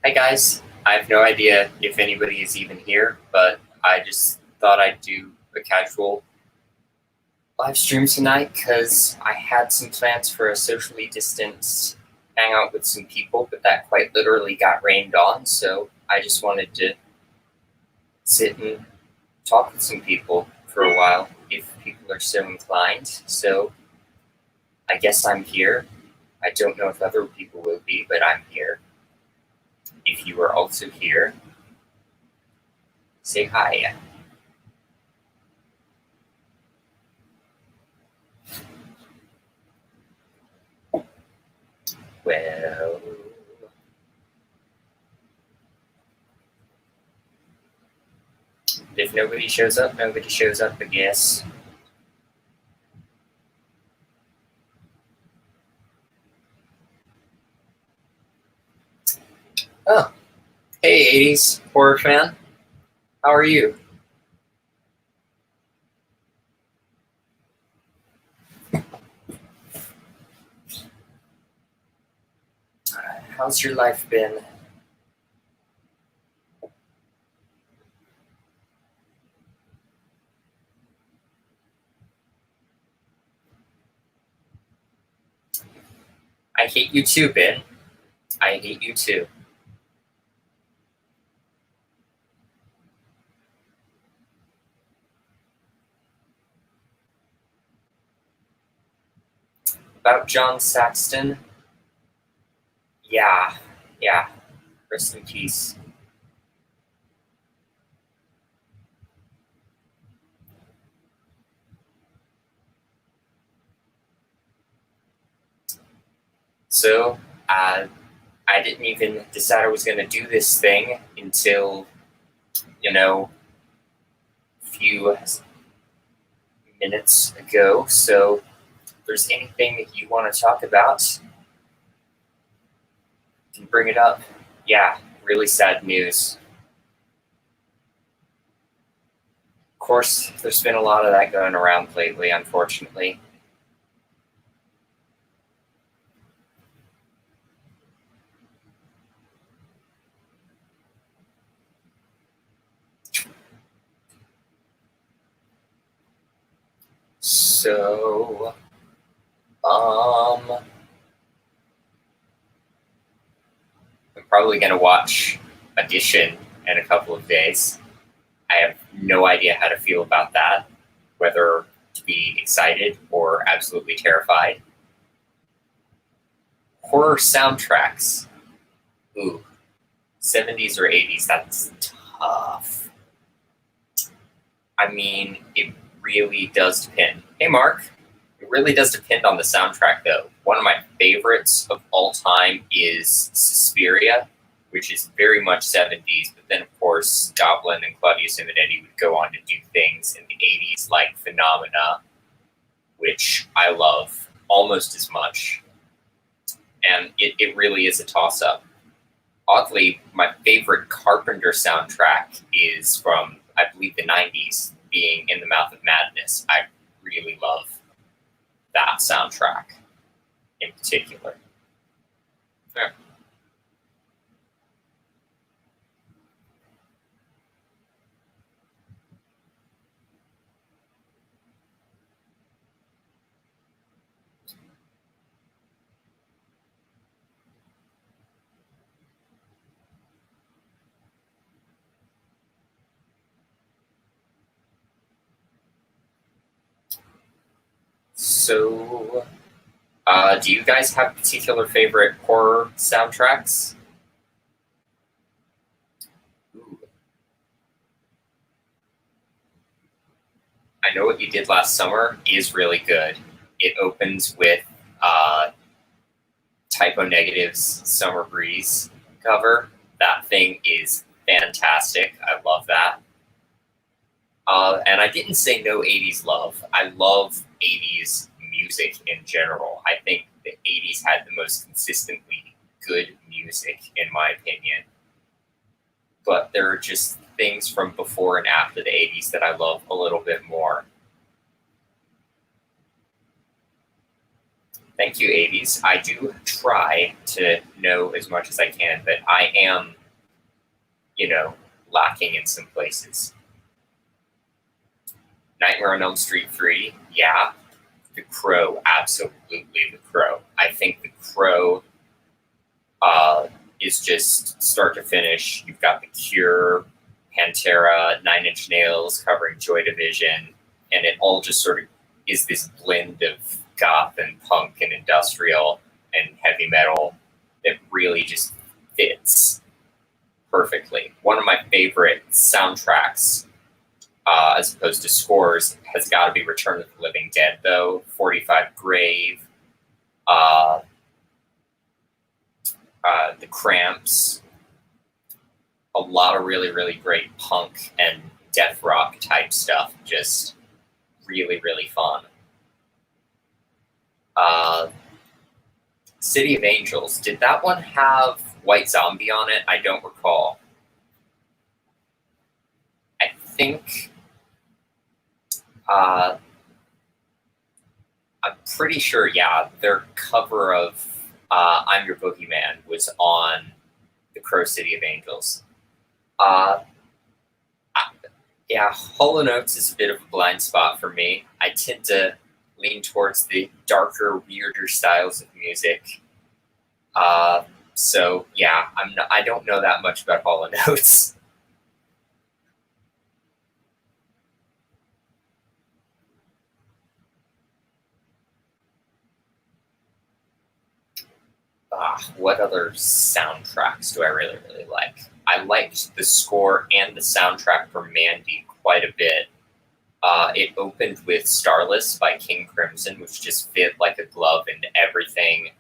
Hi guys, I have no idea if anybody is even here, but I just thought I'd do a casual live stream tonight because I had some plans for a socially distanced hangout with some people, but that quite literally got rained on, so I just wanted to sit and talk with some people for a while if people are so inclined. So I guess I'm here. I don't know if other people will be, but I'm here. If you are also here, say hi. Well, if nobody shows up, nobody shows up, I guess. Oh, hey, 80s horror fan. How are you? How's your life been? I hate you too, Ben. I hate you too. About John Saxton? Yeah, yeah. Rest in peace. So, I didn't even decide I was going to do this thing until, a few minutes ago. So, if there's anything that you want to talk about, you can bring it up. Yeah, really sad news. Of course, there's been a lot of that going around lately, unfortunately. So, I'm probably going to watch Audition in a couple of days. I have no idea how to feel about that, whether to be excited or absolutely terrified. Horror soundtracks. Ooh, 70s or 80s, that's tough. I mean, it really does depend. Hey, Mark. It really does depend on the soundtrack, though. One of my favorites of all time is Suspiria, which is very much 70s, but then, of course, Goblin and Claudia Simonetti would go on to do things in the 80s like Phenomena, which I love almost as much. And it really is a toss-up. Oddly, my favorite Carpenter soundtrack is from, I believe, the 90s, being In the Mouth of Madness. I really love that soundtrack in particular. Yeah. So, do you guys have particular favorite horror soundtracks? Ooh. I Know What You Did Last Summer is really good. It opens with Typo Negative's Summer Breeze cover. That thing is fantastic. I love that. And I didn't say no 80s love. I love 80s music in general. I think the 80s had the most consistently good music, in my opinion. But there are just things from before and after the 80s that I love a little bit more. Thank you, 80s. I do try to know as much as I can, but I am, lacking in some places. Nightmare on Elm Street 3, yeah. The Crow, absolutely The Crow. I think The Crow is just start to finish. You've got The Cure, Pantera, Nine Inch Nails covering Joy Division, and it all just sort of is this blend of goth and punk and industrial and heavy metal that really just fits perfectly. One of my favorite soundtracks, as opposed to scores, has got to be Return of the Living Dead, though. 45 Grave, The Cramps, a lot of really, really great punk and death rock type stuff. Just really, really fun. City of Angels, did that one have White Zombie on it? I don't recall. I think I'm pretty sure, yeah, their cover of I'm Your Boogeyman was on the Crow City of Angels. Yeah, Hall & Oates is a bit of a blind spot for me. I tend to lean towards the darker, weirder styles of music. So yeah, I don't know that much about Hall & Oates. What other soundtracks do I really, really like? I liked the score and the soundtrack for Mandy quite a bit. It opened with Starless by King Crimson, which just fit like a glove into everything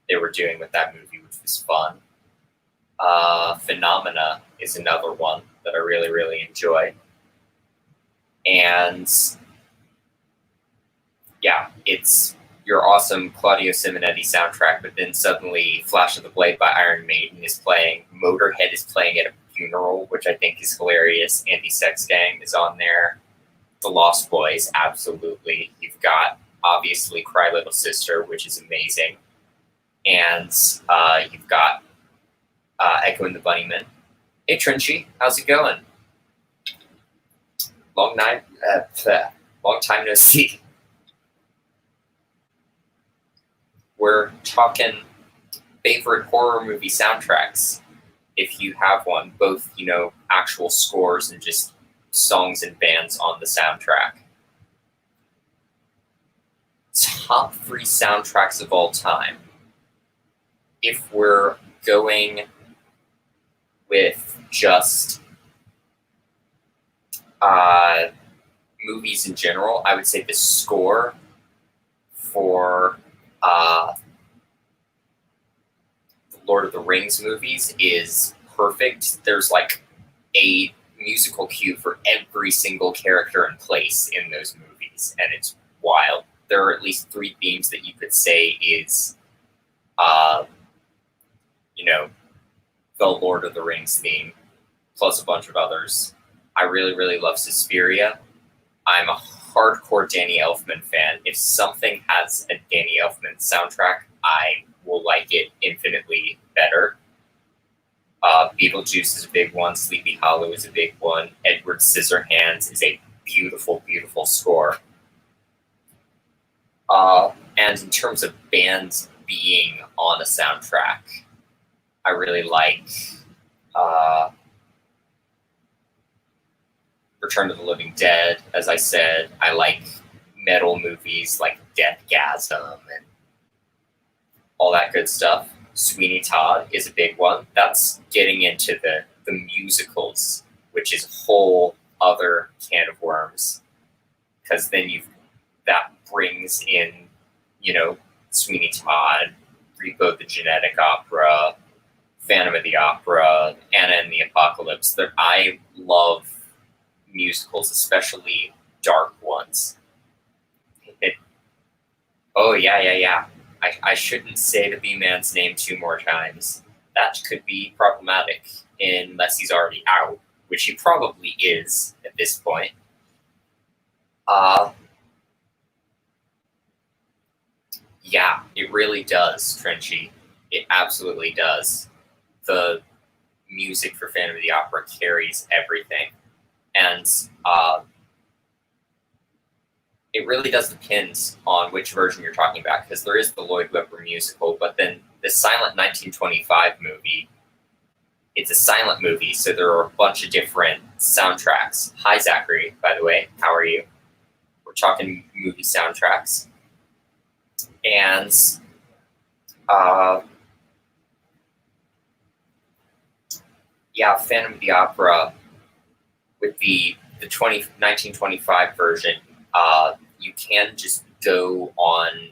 they were doing with that movie, which was fun. Phenomena is another one that I really, really enjoy. And yeah, it's your awesome Claudio Simonetti soundtrack, but then suddenly Flash of the Blade by Iron Maiden is playing. Motorhead is playing at a funeral, which I think is hilarious. Andy Sexgang is on there. The Lost Boys, absolutely. You've got, obviously, Cry Little Sister, which is amazing. And you've got Echo and the Bunnymen. Hey, Trenchy, how's it going? Long time no see. We're talking favorite horror movie soundtracks, if you have one, both, actual scores and just songs and bands on the soundtrack. Top 3 soundtracks of all time. If we're going with just movies in general, I would say the score for the Lord of the Rings movies is perfect. There's like a musical cue for every single character and place in those movies, and it's wild. There are at least 3 themes that you could say is, the Lord of the Rings theme, plus a bunch of others. I really, really love Suspiria. I'm a hardcore Danny Elfman fan. If something has a Danny Elfman soundtrack, I will like it infinitely better. Beetlejuice is a big one. Sleepy Hollow is a big one. Edward Scissorhands is a beautiful, beautiful score. And in terms of bands being on a soundtrack, I really like Return of the Living Dead, as I said. I like metal movies like Deathgasm and all that good stuff. Sweeney Todd is a big one. That's getting into the musicals, which is a whole other can of worms. Because then that brings in, Sweeney Todd, Repo the Genetic Opera, Phantom of the Opera, Anna and the Apocalypse. I love musicals, especially dark ones. Yeah. I shouldn't say the B-Man's name 2 more times. That could be problematic unless he's already out, which he probably is at this point. Yeah, it really does, Trenchy. It absolutely does. The music for Phantom of the Opera carries everything. And it really does depend on which version you're talking about, because there is the Lloyd Webber musical, but then the silent 1925 movie, it's a silent movie, so there are a bunch of different soundtracks. Hi, Zachary, by the way. How are you? We're talking movie soundtracks. And yeah, Phantom of the Opera with the 1925 version, you can just go on,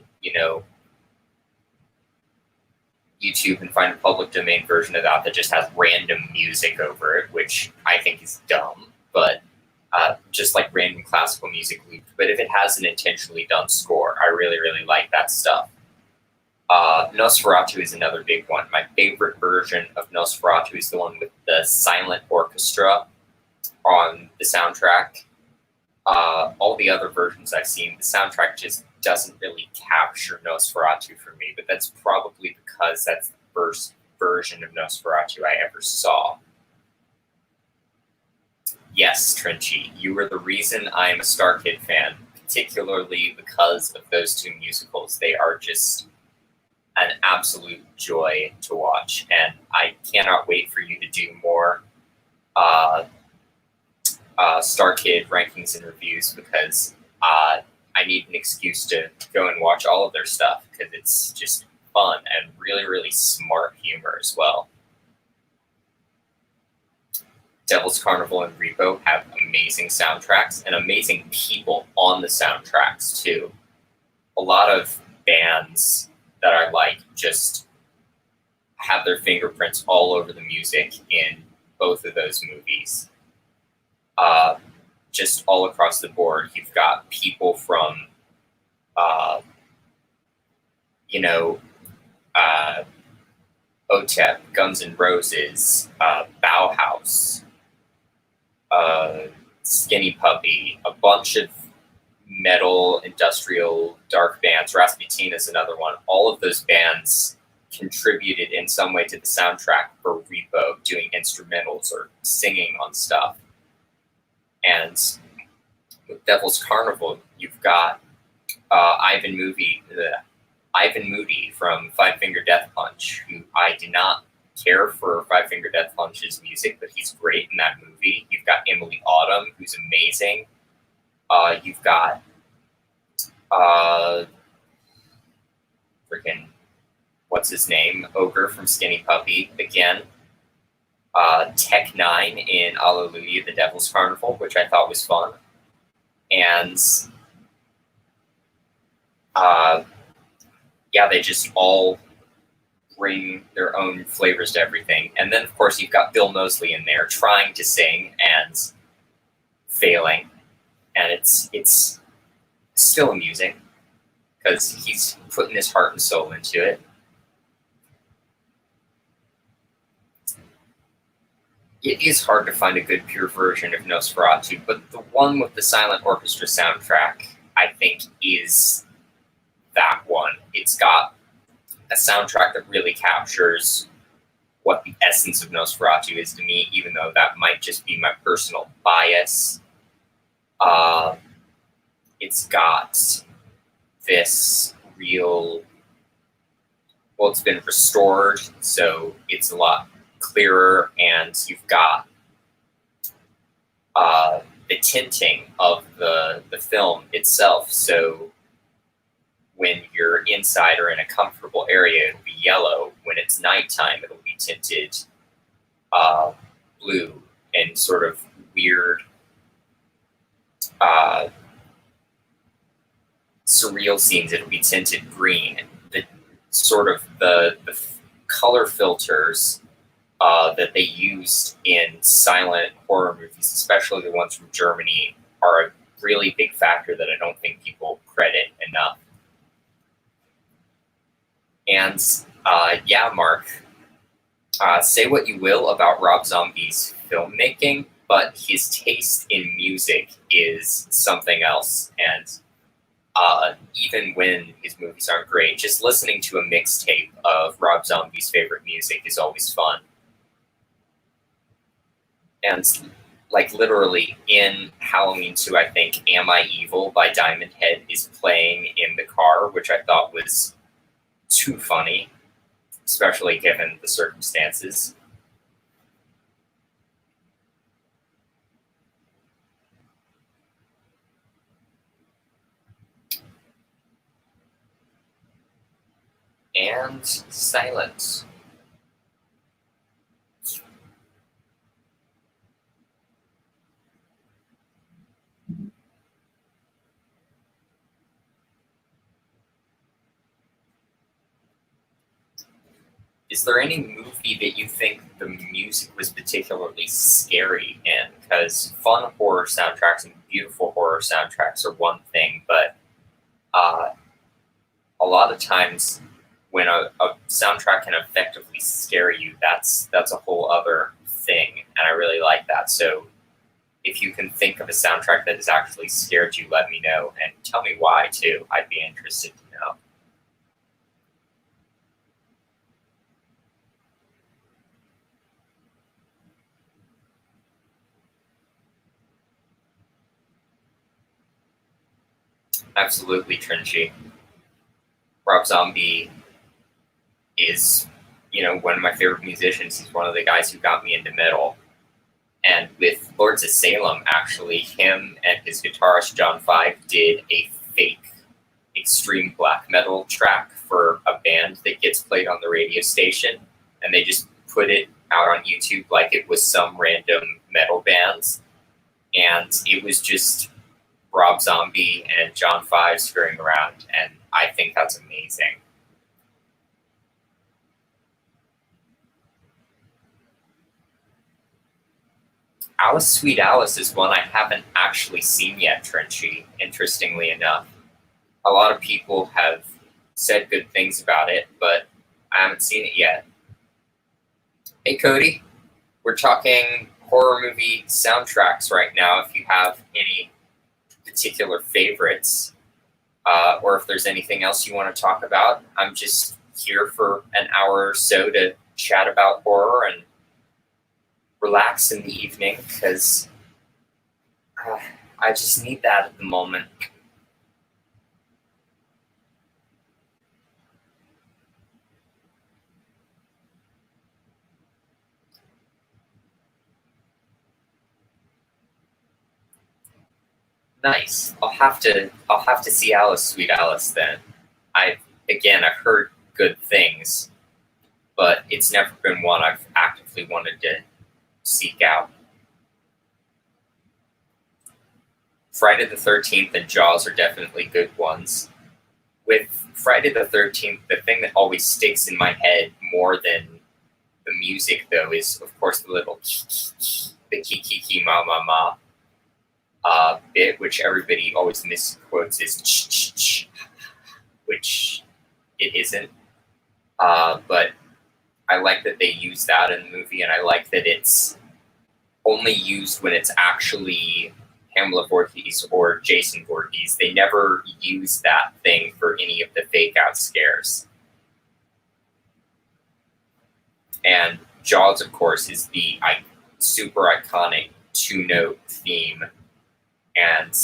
YouTube and find a public domain version of that just has random music over it, which I think is dumb, but just like random classical music looped. But if it has an intentionally done score, I really, really like that stuff. Nosferatu is another big one. My favorite version of Nosferatu is the one with the silent orchestra on the soundtrack. All the other versions I've seen, the soundtrack just doesn't really capture Nosferatu for me, but that's probably because that's the first version of Nosferatu I ever saw. Yes, Trenchy, you were the reason I am a Star Kid fan, particularly because of those two musicals. They are just an absolute joy to watch, and I cannot wait for you to do more Star Kid rankings and reviews, because I need an excuse to go and watch all of their stuff, because it's just fun and really, really smart humor as well. Devil's Carnival and Repo have amazing soundtracks and amazing people on the soundtracks too. A lot of bands that I like just have their fingerprints all over the music in both of those movies. Just all across the board, you've got people from, OTEP, Guns N' Roses, Bauhaus, Skinny Puppy, a bunch of metal, industrial, dark bands. Rasputin is another one. All of those bands contributed in some way to the soundtrack for Repo, doing instrumentals or singing on stuff. And with Devil's Carnival, you've got Ivan Moody from Five Finger Death Punch, who I did not care for Five Finger Death Punch's music, but he's great in that movie. You've got Emily Autumn, who's amazing. You've got freaking, what's his name? Ogre from Skinny Puppy again. Tech 9 in Alleluia, the Devil's Carnival, which I thought was fun. And they just all bring their own flavors to everything. And then, of course, you've got Bill Moseley in there trying to sing and failing. And it's still amusing because he's putting his heart and soul into it. It is hard to find a good pure version of Nosferatu, but the one with the silent orchestra soundtrack, I think, is that one. It's got a soundtrack that really captures what the essence of Nosferatu is to me, even though that might just be my personal bias. It's got this real... Well, it's been restored, so it's a lot clearer, and you've got the tinting of the film itself. So when you're inside or in a comfortable area, it'll be yellow. When it's nighttime, it'll be tinted blue, and sort of weird surreal scenes, it'll be tinted green. The sort of the color filters that they used in silent horror movies, especially the ones from Germany, are a really big factor that I don't think people credit enough. And Mark, say what you will about Rob Zombie's filmmaking, but his taste in music is something else. And Even when his movies aren't great, just listening to a mixtape of Rob Zombie's favorite music is always fun. And like literally in Halloween 2, I think Am I Evil by Diamond Head is playing in the car, which I thought was too funny, especially given the circumstances. And silence. Is there any movie that you think the music was particularly scary in? Because fun horror soundtracks and beautiful horror soundtracks are one thing, but uh, a lot of times when a soundtrack can effectively scare you, that's a whole other thing, and I really like that. So if you can think of a soundtrack that has actually scared you, let me know and tell me why too. I'd be interested to know. Absolutely, Trinity. Rob Zombie is, one of my favorite musicians. He's one of the guys who got me into metal. And with Lords of Salem, actually, him and his guitarist John Five did a fake extreme black metal track for a band that gets played on the radio station, and they just put it out on YouTube like it was some random metal bands, and it was just Rob Zombie and John Five screwing around, and I think that's amazing. Alice Sweet Alice is one I haven't actually seen yet, Trenchy, interestingly enough. A lot of people have said good things about it, but I haven't seen it yet. Hey, Cody, we're talking horror movie soundtracks right now. If you have any particular favorites, or if there's anything else you want to talk about, I'm just here for an hour or so to chat about horror and relax in the evening because I just need that at the moment. Nice. I'll have to see Alice Sweet Alice then. I've heard good things, but it's never been one I've actively wanted to seek out. Friday the 13th and Jaws are definitely good ones. With Friday the 13th, the thing that always sticks in my head more than the music, though, is of course the little the ki ma ma ma bit, which everybody always misquotes as which it isn't. But I like that they use that in the movie, and I like that it's only used when it's actually Pamela Voorhees or Jason Voorhees. They never use that thing for any of the fake out scares. And Jaws, of course, is the super iconic two-note theme, and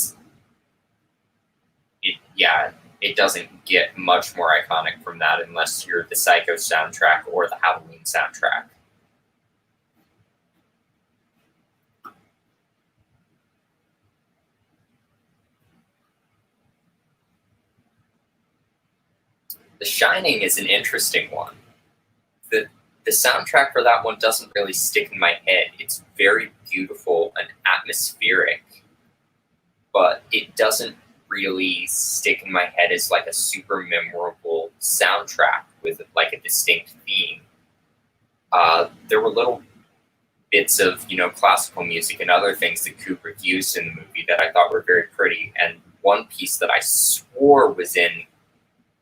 it doesn't get much more iconic from that unless you're the Psycho soundtrack or the Halloween soundtrack. The Shining is an interesting one. The soundtrack for that one doesn't really stick in my head. It's very beautiful and atmospheric, but it doesn't really stick in my head as like a super memorable soundtrack with like a distinct theme. There were little bits of classical music and other things that Kubrick used in the movie that I thought were very pretty, and one piece that I swore was in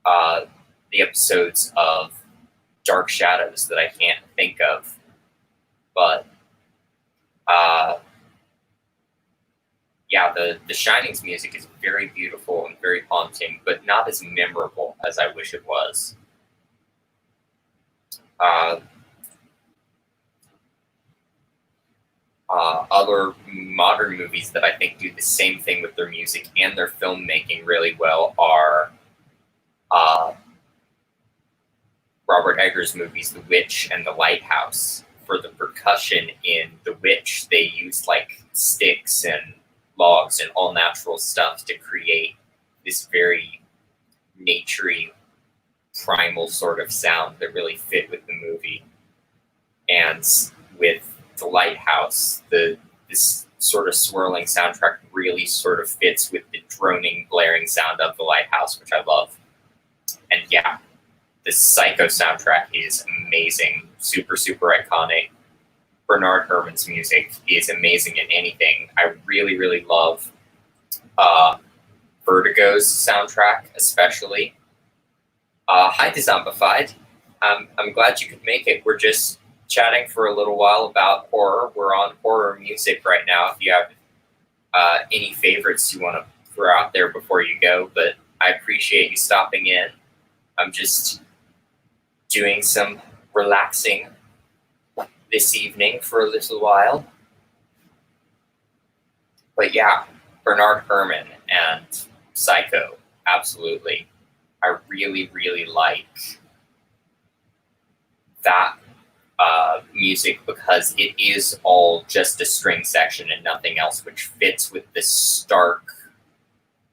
the episodes of Dark Shadows that I can't think of, but yeah, the Shining's music is very beautiful and very haunting, but not as memorable as I wish it was. Uh, Other modern movies that I think do the same thing with their music and their filmmaking really well are uh, Robert Eggers' movies The Witch and The Lighthouse. For the percussion in The Witch, they used like sticks and logs and all natural stuff to create this very naturey, primal sort of sound that really fit with the movie. And with The Lighthouse, this sort of swirling soundtrack really sort of fits with the droning, blaring sound of The Lighthouse, which I love. And yeah, the Psycho soundtrack is amazing, super, super iconic. Bernard Herrmann's music is amazing in anything. I really, really love Vertigo's soundtrack, especially. Hi, Dezombified. I'm glad you could make it. We're just chatting for a little while about horror. We're on horror music right now. If you have any favorites you want to throw out there before you go, but I appreciate you stopping in. I'm just doing some relaxing this evening for a little while. But yeah, Bernard Herrmann and Psycho, absolutely. I really, really like that music because it is all just a string section and nothing else, which fits with the stark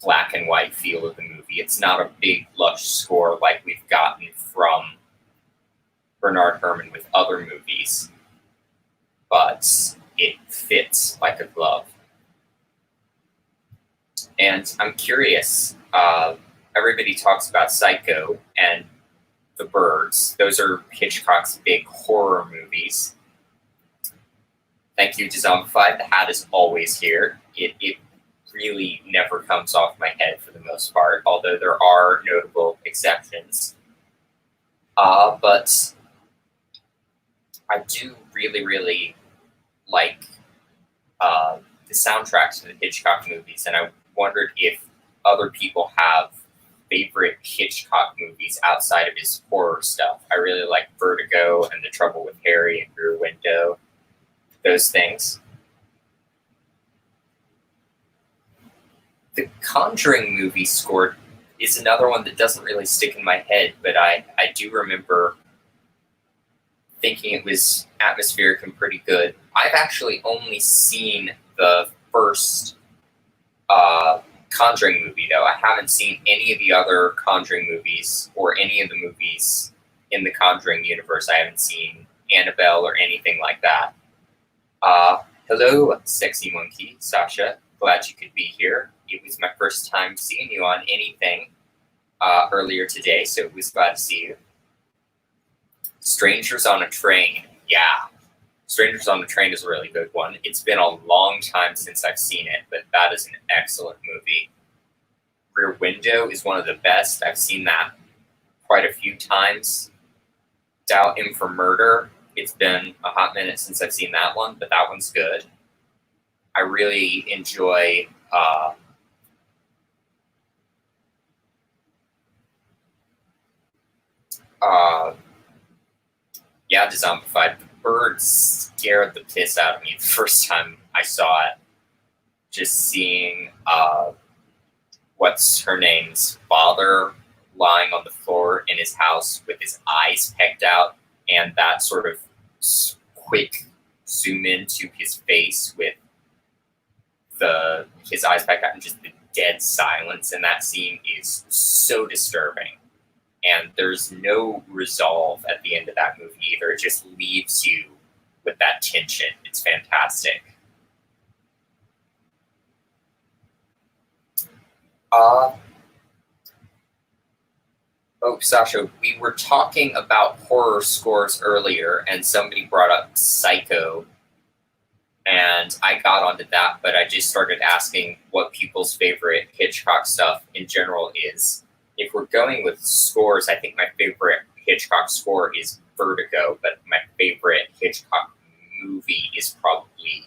black and white feel of the movie. It's not a big, lush score like we've gotten from Bernard Herrmann with other movies, but it fits like a glove. And I'm curious, everybody talks about Psycho and The Birds. Those are Hitchcock's big horror movies. Thank you to Zombified. The hat is always here. It really never comes off my head for the most part, although there are notable exceptions. But I do really, really like the soundtracks to the Hitchcock movies, and I wondered if other people have favorite Hitchcock movies outside of his horror stuff. I really like Vertigo and The Trouble with Harry and Rear Window, those things. The Conjuring movie score is another one that doesn't really stick in my head, but I do remember thinking it was atmospheric and pretty good. I've actually only seen the first Conjuring movie, though. I haven't seen any of the other Conjuring movies or any of the movies in the Conjuring universe. I haven't seen Annabelle or anything like that. Hello, sexy monkey, Sasha. Glad you could be here. It was my first time seeing you on anything earlier today, so it was glad to see you. Strangers on a Train. Yeah. Strangers on a Train is a really good one. It's been a long time since I've seen it, but that is an excellent movie. Rear Window is one of the best. I've seen that quite a few times. Dial M for Murder. It's been a hot minute since I've seen that one, but that one's good. I really enjoy yeah, The Zombified. The Birds scared the piss out of me the first time I saw it. Just seeing what's her name's father lying on the floor in his house with his eyes pecked out, and that sort of quick zoom into his face with his eyes pecked out and just the dead silence in that scene is so disturbing. And there's no resolve at the end of that movie either. It just leaves you with that tension. It's fantastic. Oh, Sasha, we were talking about horror scores earlier, and somebody brought up Psycho, and I got onto that, but I just started asking what people's favorite Hitchcock stuff in general is. If we're going with scores, I think my favorite Hitchcock score is Vertigo, but my favorite Hitchcock movie is probably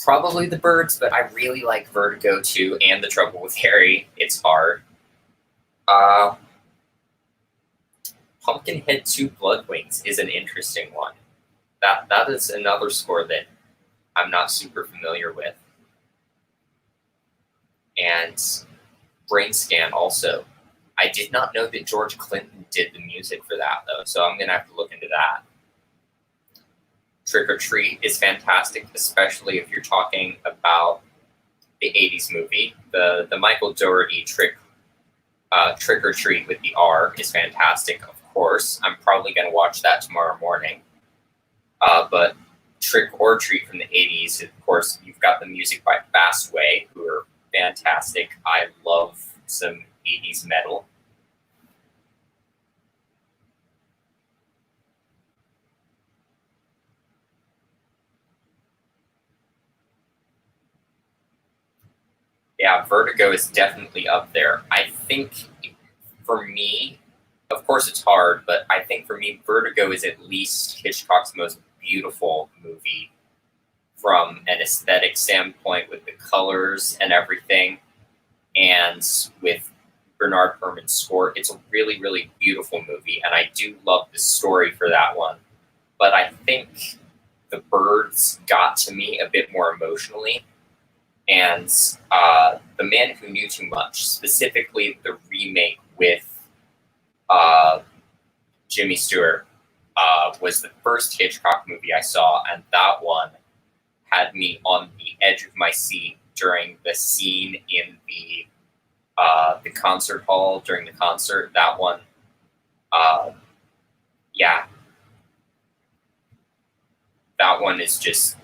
Probably The Birds, but I really like Vertigo too, and The Trouble with Harry. It's hard. Uh, Pumpkinhead 2 Bloodwings is an interesting one. That is another score that I'm not super familiar with. And Brain Scan also. I did not know that George Clinton did the music for that, though, so I'm going to have to look into that. Trick or Treat is fantastic, especially if you're talking about the 80s movie. The Michael Dougherty Trick or Treat with the R is fantastic, of course. I'm probably going to watch that tomorrow morning. But Trick or Treat from the 80s, of course, you've got the music by Fastway, who are fantastic. I love some 80s metal. Yeah, Vertigo is definitely up there. I think for me, of course it's hard, but I think for me, Vertigo is at least Hitchcock's most beautiful movie from an aesthetic standpoint with the colors and everything, and with Bernard Herrmann's score. It's a really, really beautiful movie, and I do love the story for that one. But I think The Birds got to me a bit more emotionally, and The Man Who Knew Too Much, specifically the remake with Jimmy Stewart, was the first Hitchcock movie I saw, and that one had me on the edge of my seat during the scene in the concert hall during the concert. That one, yeah, that one is just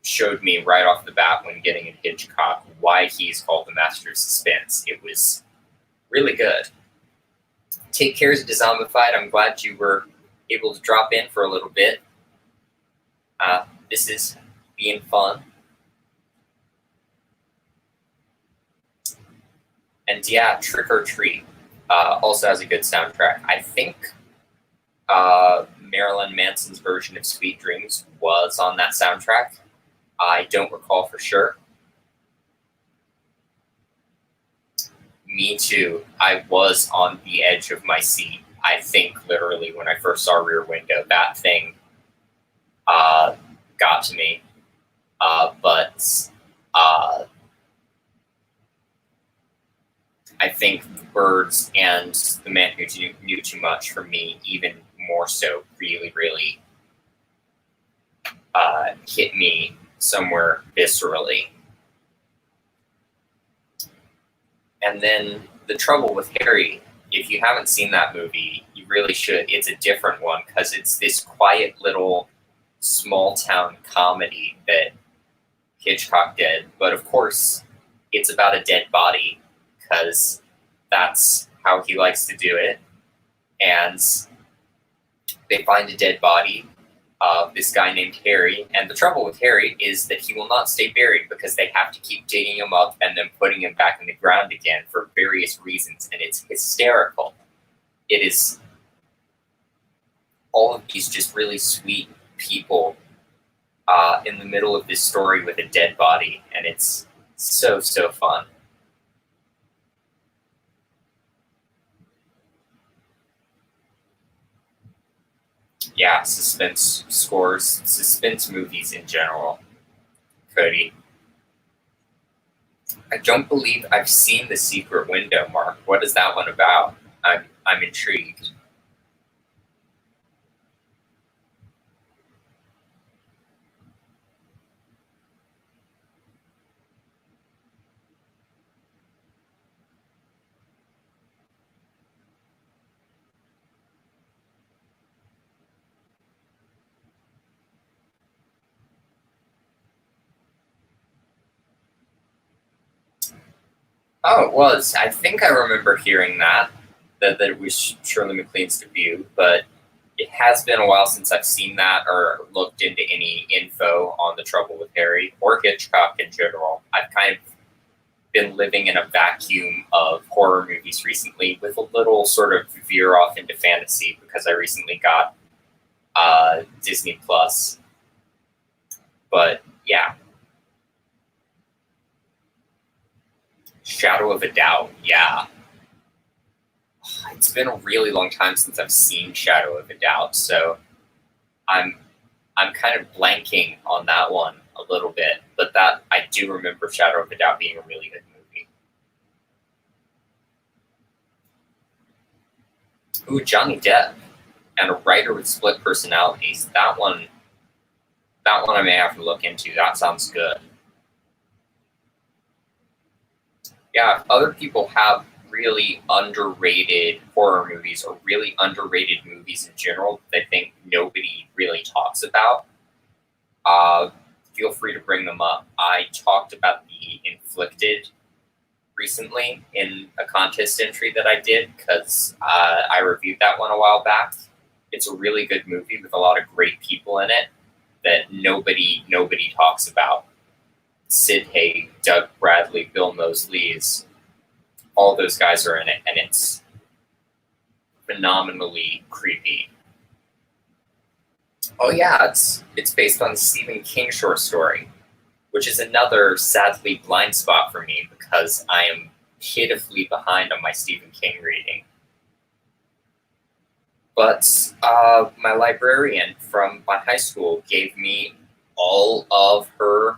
showed me right off the bat when getting in Hitchcock why he's called the master of suspense. It was really good. Take Care is Zombified. I'm glad you were able to drop in for a little bit. This is being fun. And yeah, Trick or Treat also has a good soundtrack. I think Marilyn Manson's version of Sweet Dreams was on that soundtrack. I don't recall for sure. Me too. I was on the edge of my seat. I think literally when I first saw Rear Window, that thing got to me. But I think The Birds and The Man Who Knew Too Much, for me, even more so, really, really hit me somewhere viscerally. And then The Trouble with Harry, if you haven't seen that movie, you really should. It's a different one because it's this quiet little small town comedy that Hitchcock did. But of course, it's about a dead body because that's how he likes to do it. And they find a dead body of this guy named Harry. And the trouble with Harry is that he will not stay buried because they have to keep digging him up and then putting him back in the ground again for various reasons. And it's hysterical. It is all of these just really sweet people in the middle of this story with a dead body. And it's so, so fun. Yeah, suspense scores, suspense movies in general. Cody. I don't believe I've seen The Secret Window, Mark. What is that one about? I'm intrigued. Oh, it was. I think I remember hearing that it was Shirley MacLaine's debut, but it has been a while since I've seen that or looked into any info on The Trouble with Harry or Hitchcock in general. I've kind of been living in a vacuum of horror movies recently with a little sort of veer off into fantasy because I recently got Disney Plus. But yeah, Shadow of a Doubt, yeah. It's been a really long time since I've seen Shadow of a Doubt, so I'm kind of blanking on that one a little bit, but that I do remember Shadow of a Doubt being a really good movie. Ooh, Johnny Depp and a writer with split personalities. That one I may have to look into. That sounds good. Yeah, if other people have really underrated horror movies or really underrated movies in general that I think nobody really talks about, feel free to bring them up. I talked about The Inflicted recently in a contest entry that I did because I reviewed that one a while back. It's a really good movie with a lot of great people in it that nobody talks about. Sid Haig, Doug Bradley, Bill Moseley, all those guys are in it, and it's phenomenally creepy. Oh yeah, it's based on Stephen King short story, which is another sadly blind spot for me because I am pitifully behind on my Stephen King reading. But my librarian from my high school gave me all of her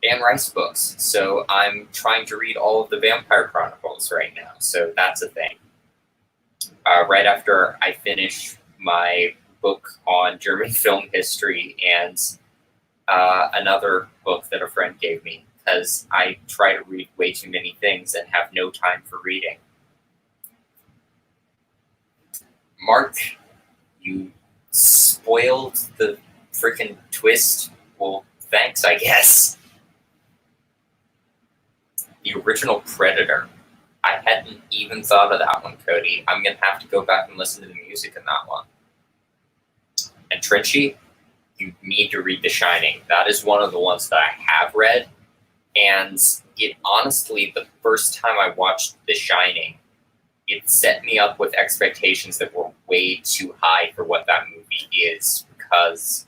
Anne Rice books, so I'm trying to read all of the Vampire Chronicles right now, so that's a thing. Right after I finish my book on German film history and another book that a friend gave me, because I try to read way too many things and have no time for reading. Mark, you spoiled the freaking twist. Well, thanks, I guess. The original Predator. I hadn't even thought of that one, Cody. I'm going to have to go back and listen to the music in that one. And Trenchy, you need to read The Shining. That is one of the ones that I have read. And it honestly, the first time I watched The Shining, it set me up with expectations that were way too high for what that movie is, because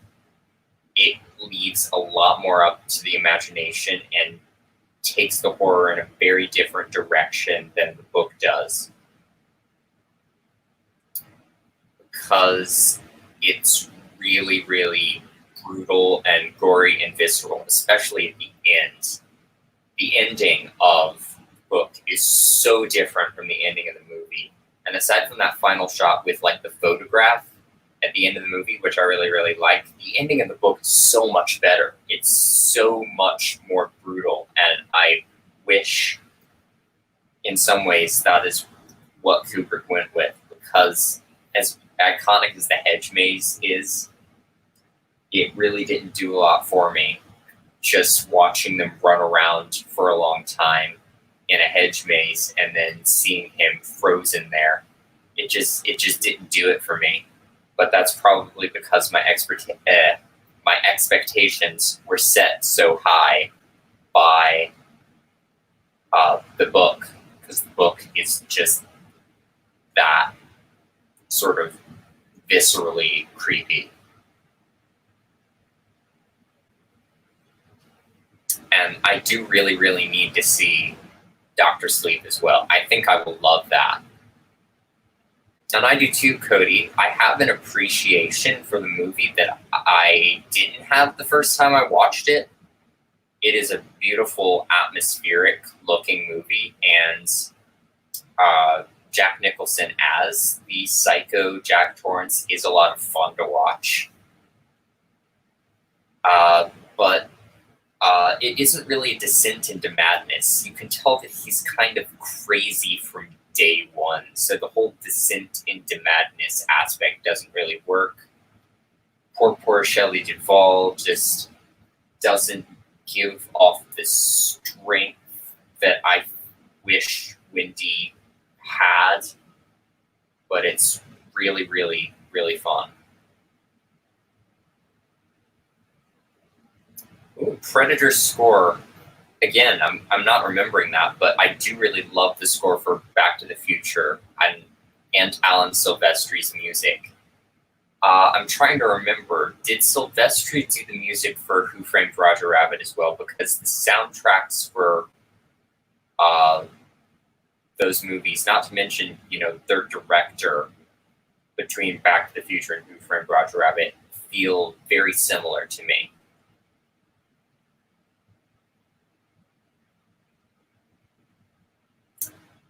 it leaves a lot more up to the imagination and takes the horror in a very different direction than the book does. Because it's really, really brutal and gory and visceral, especially at the end. The ending of the book is so different from the ending of the movie. And aside from that final shot with like the photograph at the end of the movie, which I really, really like, the ending of the book is so much better. It's so much more brutal. And I wish in some ways that is what Kubrick went with, because as iconic as the hedge maze is, it really didn't do a lot for me. Just watching them run around for a long time in a hedge maze and then seeing him frozen there, it just didn't do it for me. But that's probably because my expectations were set so high by the book, because the book is just that sort of viscerally creepy. And I do really, really need to see Dr. Sleep as well. I think I will love that. And I do too, Cody. I have an appreciation for the movie that I didn't have the first time I watched it. It is a beautiful, atmospheric looking movie, and Jack Nicholson as the psycho Jack Torrance is a lot of fun to watch. But it isn't really a descent into madness. You can tell that he's kind of crazy from day one, so the whole descent into madness aspect doesn't really work. Poor Shelley Duvall just doesn't give off the strength that I wish Wendy had, but it's really, really, really fun. Ooh, Predator's score. Again, I'm not remembering that, but I do really love the score for Back to the Future and Alan Silvestri's music. I'm trying to remember, did Silvestri do the music for Who Framed Roger Rabbit as well? Because the soundtracks for those movies, not to mention, their director between Back to the Future and Who Framed Roger Rabbit, feel very similar to me.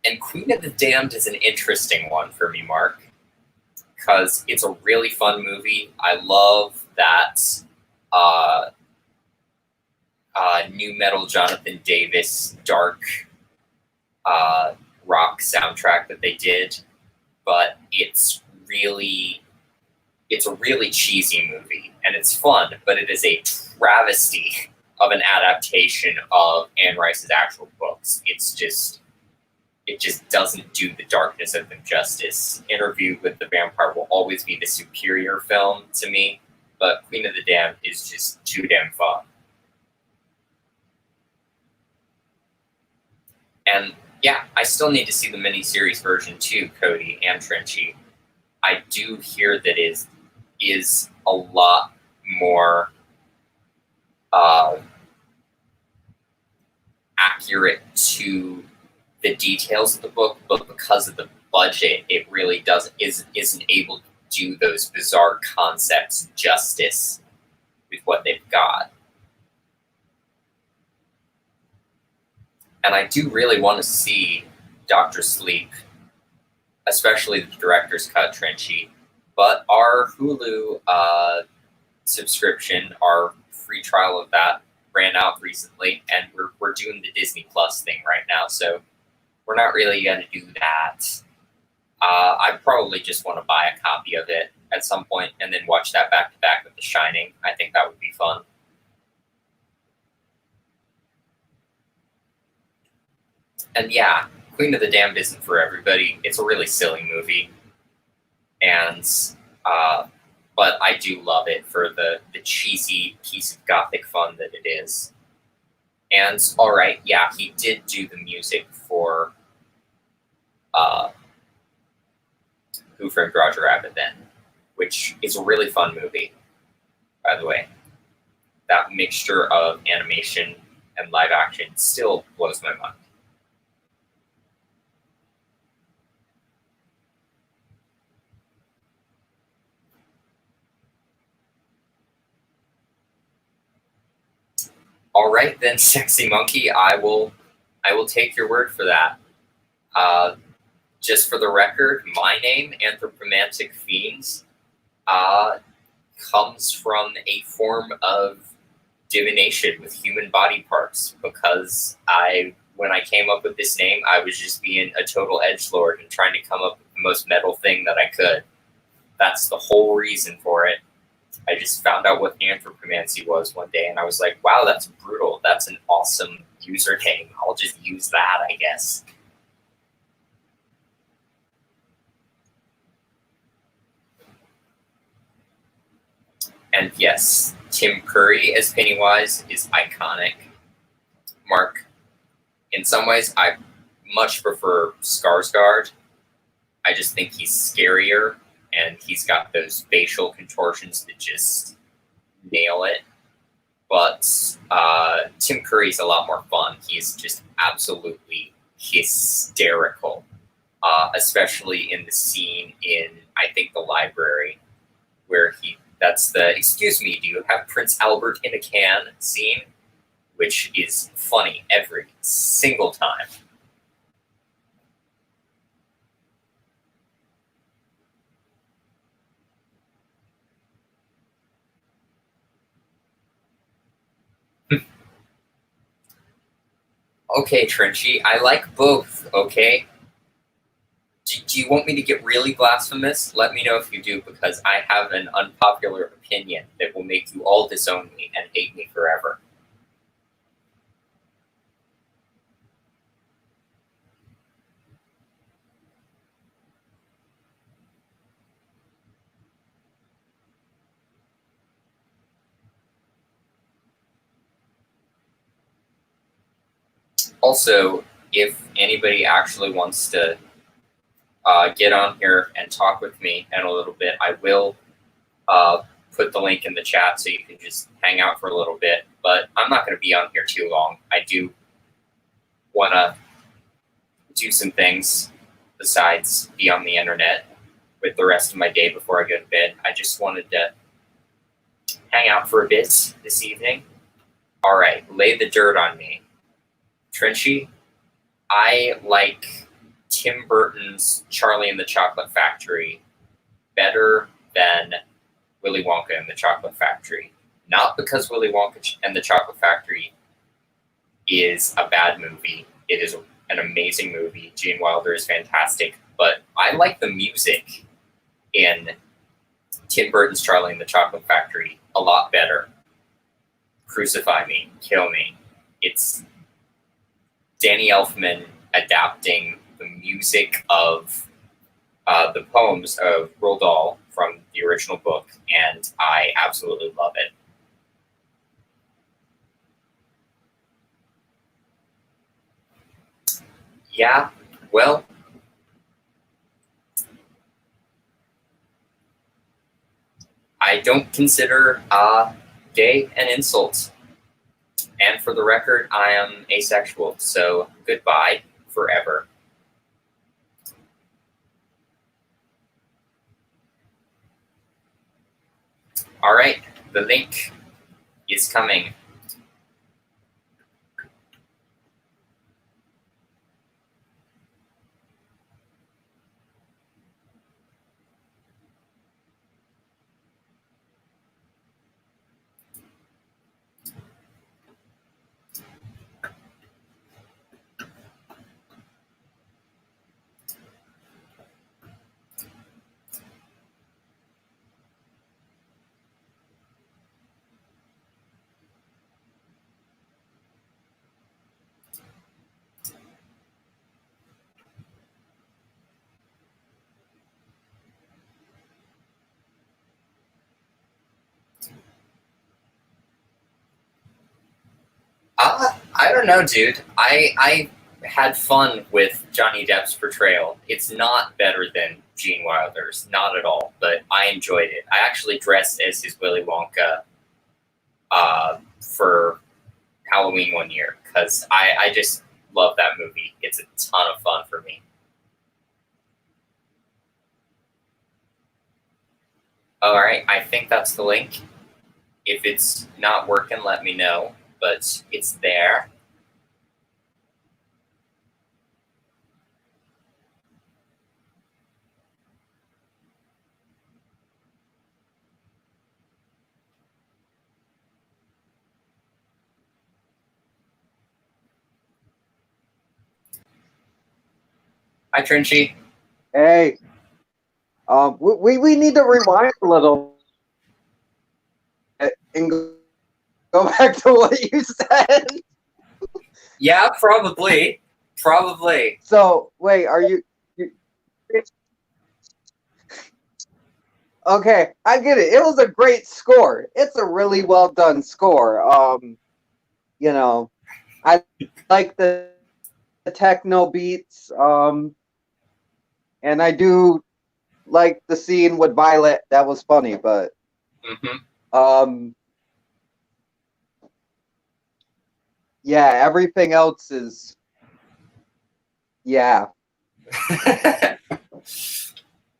And Queen of the Damned is an interesting one for me, Mark, because it's a really fun movie. I love that new metal Jonathan Davis dark rock soundtrack that they did, but it's a really cheesy movie, and it's fun, but it is a travesty of an adaptation of Anne Rice's actual books. It just doesn't do the darkness of them justice. Interview with the Vampire will always be the superior film to me, but Queen of the Damned is just too damn fun. And yeah, I still need to see the miniseries version too, Cody and Trenchy. I do hear that is a lot more accurate to the details of the book, but because of the budget, it really isn't able to do those bizarre concepts justice with what they've got. And I do really want to see Dr. Sleep, especially the director's cut, Trenchy. But our Hulu subscription, our free trial of that, ran out recently, and we're doing the Disney Plus thing right now, so we're not really going to do that. I probably just want to buy a copy of it at some point and then watch that back to back with The Shining. I think that would be fun. And yeah, Queen of the Damned isn't for everybody. It's a really silly movie, and but I do love it for the cheesy piece of gothic fun that it is. And all right, yeah, he did do the music for Who Framed Roger Rabbit then, which is a really fun movie, by the way. That mixture of animation and live action still blows my mind. All right then, Sexy Monkey, I will take your word for that. Just for the record, my name, Anthropomantic Fiends, comes from a form of divination with human body parts, because when I came up with this name, I was just being a total edgelord and trying to come up with the most metal thing that I could. That's the whole reason for it. I just found out what anthropomancy was one day, and I was like, wow, that's brutal. That's an awesome username. I'll just use that, I guess. And yes, Tim Curry as Pennywise is iconic. Mark, in some ways, I much prefer Skarsgård. I just think he's scarier, and he's got those facial contortions that just nail it. But Tim Curry's a lot more fun. He's just absolutely hysterical, especially in the scene in, I think, the library, where excuse me, do you have Prince Albert in a can scene? Which is funny every single time. Okay, Trenchy, I like both, okay? Do you want me to get really blasphemous? Let me know if you do, because I have an unpopular opinion that will make you all disown me and hate me forever. Also, if anybody actually wants to get on here and talk with me in a little bit, I will put the link in the chat so you can just hang out for a little bit. But I'm not going to be on here too long. I do want to do some things besides be on the internet with the rest of my day before I go to bed. I just wanted to hang out for a bit this evening. All right, lay the dirt on me. Trenchy, I like Tim Burton's Charlie and the Chocolate Factory better than Willy Wonka and the Chocolate Factory. Not because Willy Wonka and the Chocolate Factory is a bad movie. It is an amazing movie. Gene Wilder is fantastic. But I like the music in Tim Burton's Charlie and the Chocolate Factory a lot better. Crucify me, kill me. It's Danny Elfman adapting the music of the poems of Roald Dahl from the original book, and I absolutely love it. Yeah, well, I don't consider gay an insult. And for the record, I am asexual, so goodbye forever. All right, the link is coming. I don't know, dude. I had fun with Johnny Depp's portrayal. It's not better than Gene Wilder's, not at all, but I enjoyed it. I actually dressed as his Willy Wonka for Halloween one year because I just love that movie. It's a ton of fun for me. All right, I think that's the link. If it's not working, let me know, but it's there. Hi, Trenchy. Hey, we need to rewind a little and go back to what you said. Yeah, probably. So wait, are you? Okay, I get it. It was a great score. It's a really well done score. You know, I like the techno beats. And I do like the scene with Violet. That was funny, but yeah, everything else is yeah.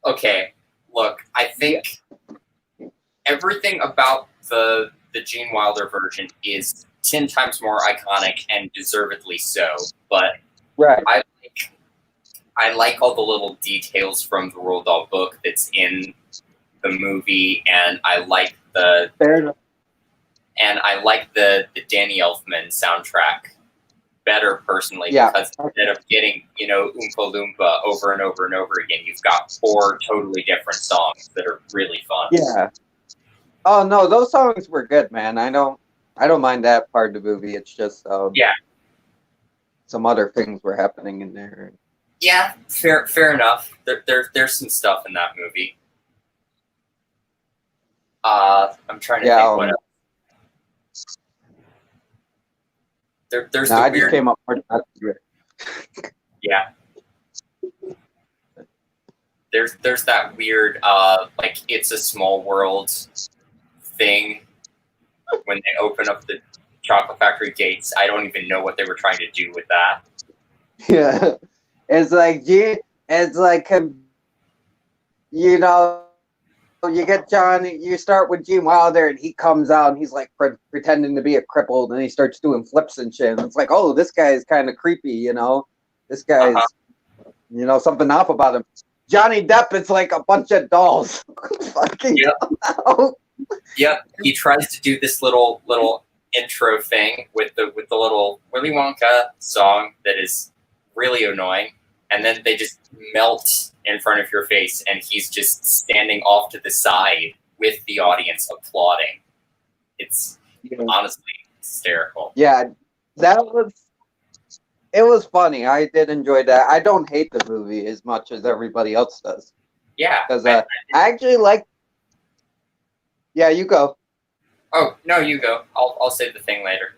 Okay, look, I think everything about the Gene Wilder version is 10 times more iconic and deservedly so. But right. I like all the little details from the Roald Dahl book that's in the movie, and I like the Danny Elfman soundtrack better personally, because instead of getting, Oompa Loompa over and over and over again, you've got 4 totally different songs that are really fun. Yeah. Oh no, those songs were good, man. I don't mind that part of the movie. It's just some other things were happening in there. Yeah, fair enough. There's some stuff in that movie. I'm trying to think what else. There's the weird. Just came up with that. Yeah. there's that weird like It's a Small World thing when they open up the chocolate factory gates. I don't even know what they were trying to do with that. Yeah, it's like you know, you get John. You start with Gene Wilder, and he comes out, and he's like pretending to be a crippled, and he starts doing flips and shit. And it's like, oh, this guy is kind of creepy, you know. This guy's, something off about him. Johnny Depp is like a bunch of dolls. Fucking Yep. He tries to do this little intro thing with the little Willy Wonka song that is really annoying, and then they just melt in front of your face, and he's just standing off to the side with the audience applauding. It's honestly hysterical. Yeah, it was funny. I did enjoy that. I don't hate the movie as much as everybody else does. Yeah, because I actually like. Yeah, you go. Oh no, you go. I'll say the thing later.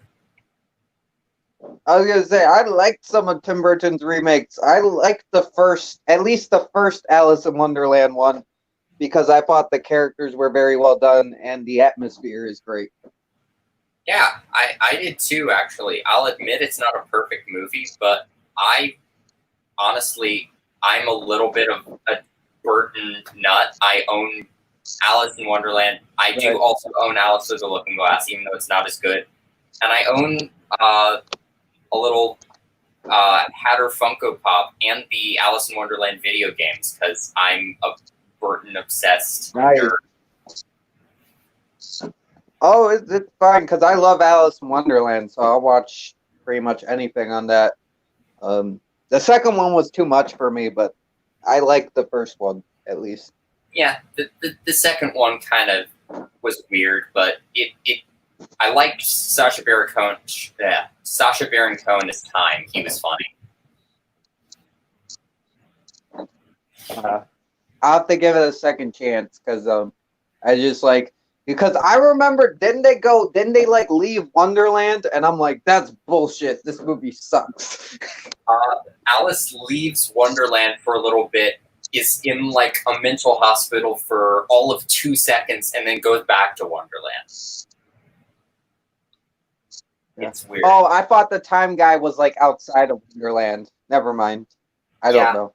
I was gonna say I liked some of Tim Burton's remakes. I liked at least the first Alice in Wonderland one, because I thought the characters were very well done and the atmosphere is great. Yeah, I did too, actually. I'll admit it's not a perfect movie, but I'm a little bit of a Burton nut. I own Alice in Wonderland. I do also own Alice with the Looking Glass, even though it's not as good. And I own a little Hatter Funko Pop and the Alice in Wonderland video games, because I'm a Burton-obsessed nerd. Oh, it's fine, because I love Alice in Wonderland, so I'll watch pretty much anything on that. The second one was too much for me, but I liked the first one, at least. Yeah, the second one kind of was weird, but I liked Sacha Baron Cohen. Sacha Baron Cohen this time. He was funny. I'll have to give it a second chance, because I just because I remember, didn't they like leave Wonderland? And I'm like, that's bullshit. This movie sucks. Alice leaves Wonderland for a little bit, is in like a mental hospital for all of 2 seconds, and then goes back to Wonderland. It's weird. Oh, I thought the time guy was like outside of Wonderland. Never mind. I don't know.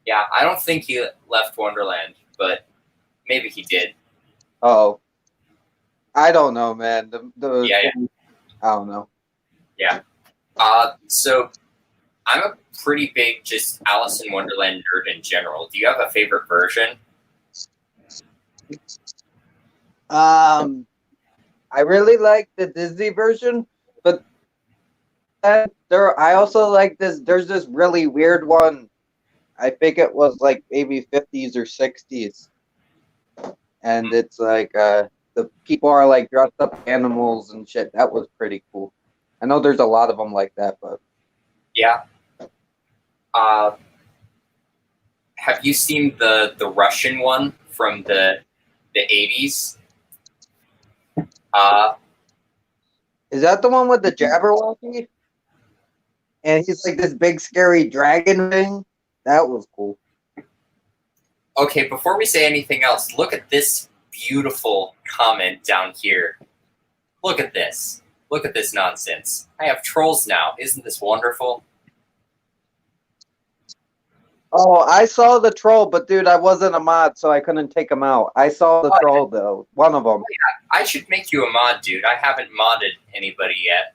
Yeah, I don't think he left Wonderland, but maybe he did. Oh, I don't know, man. Yeah. I don't know. Yeah. So I'm a pretty big just Alice in Wonderland nerd in general. Do you have a favorite version? I really like the Disney version, but I also like this. There's this really weird one. I think it was like maybe 50s or 60s, and it's like the people are like dressed up animals and shit. That was pretty cool. I know there's a lot of them like that, but yeah. Have you seen the Russian one from the 80s? Is that the one with the Jabberwocky? And he's like this big scary dragon thing? That was cool. Okay, before we say anything else, look at this beautiful comment down here. Look at this. Look at this nonsense. I have trolls now. Isn't this wonderful? Oh, I saw the troll, but dude, I wasn't a mod, so I couldn't take him out. I saw the troll, though. One of them. Yeah, I should make you a mod, dude. I haven't modded anybody yet.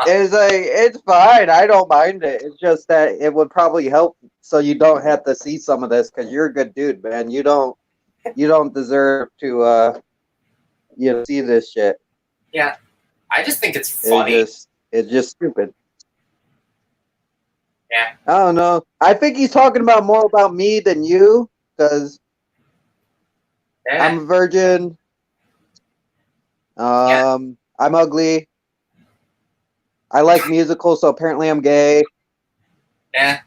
It's fine. I don't mind it. It's just that it would probably help so you don't have to see some of this, because you're a good dude, man. You don't deserve to see this shit. Yeah, I just think it's funny. It's just stupid. Yeah. I don't know. I think he's talking about more about me than you, because I'm a virgin. I'm ugly. I like musicals, so apparently I'm gay. Yeah,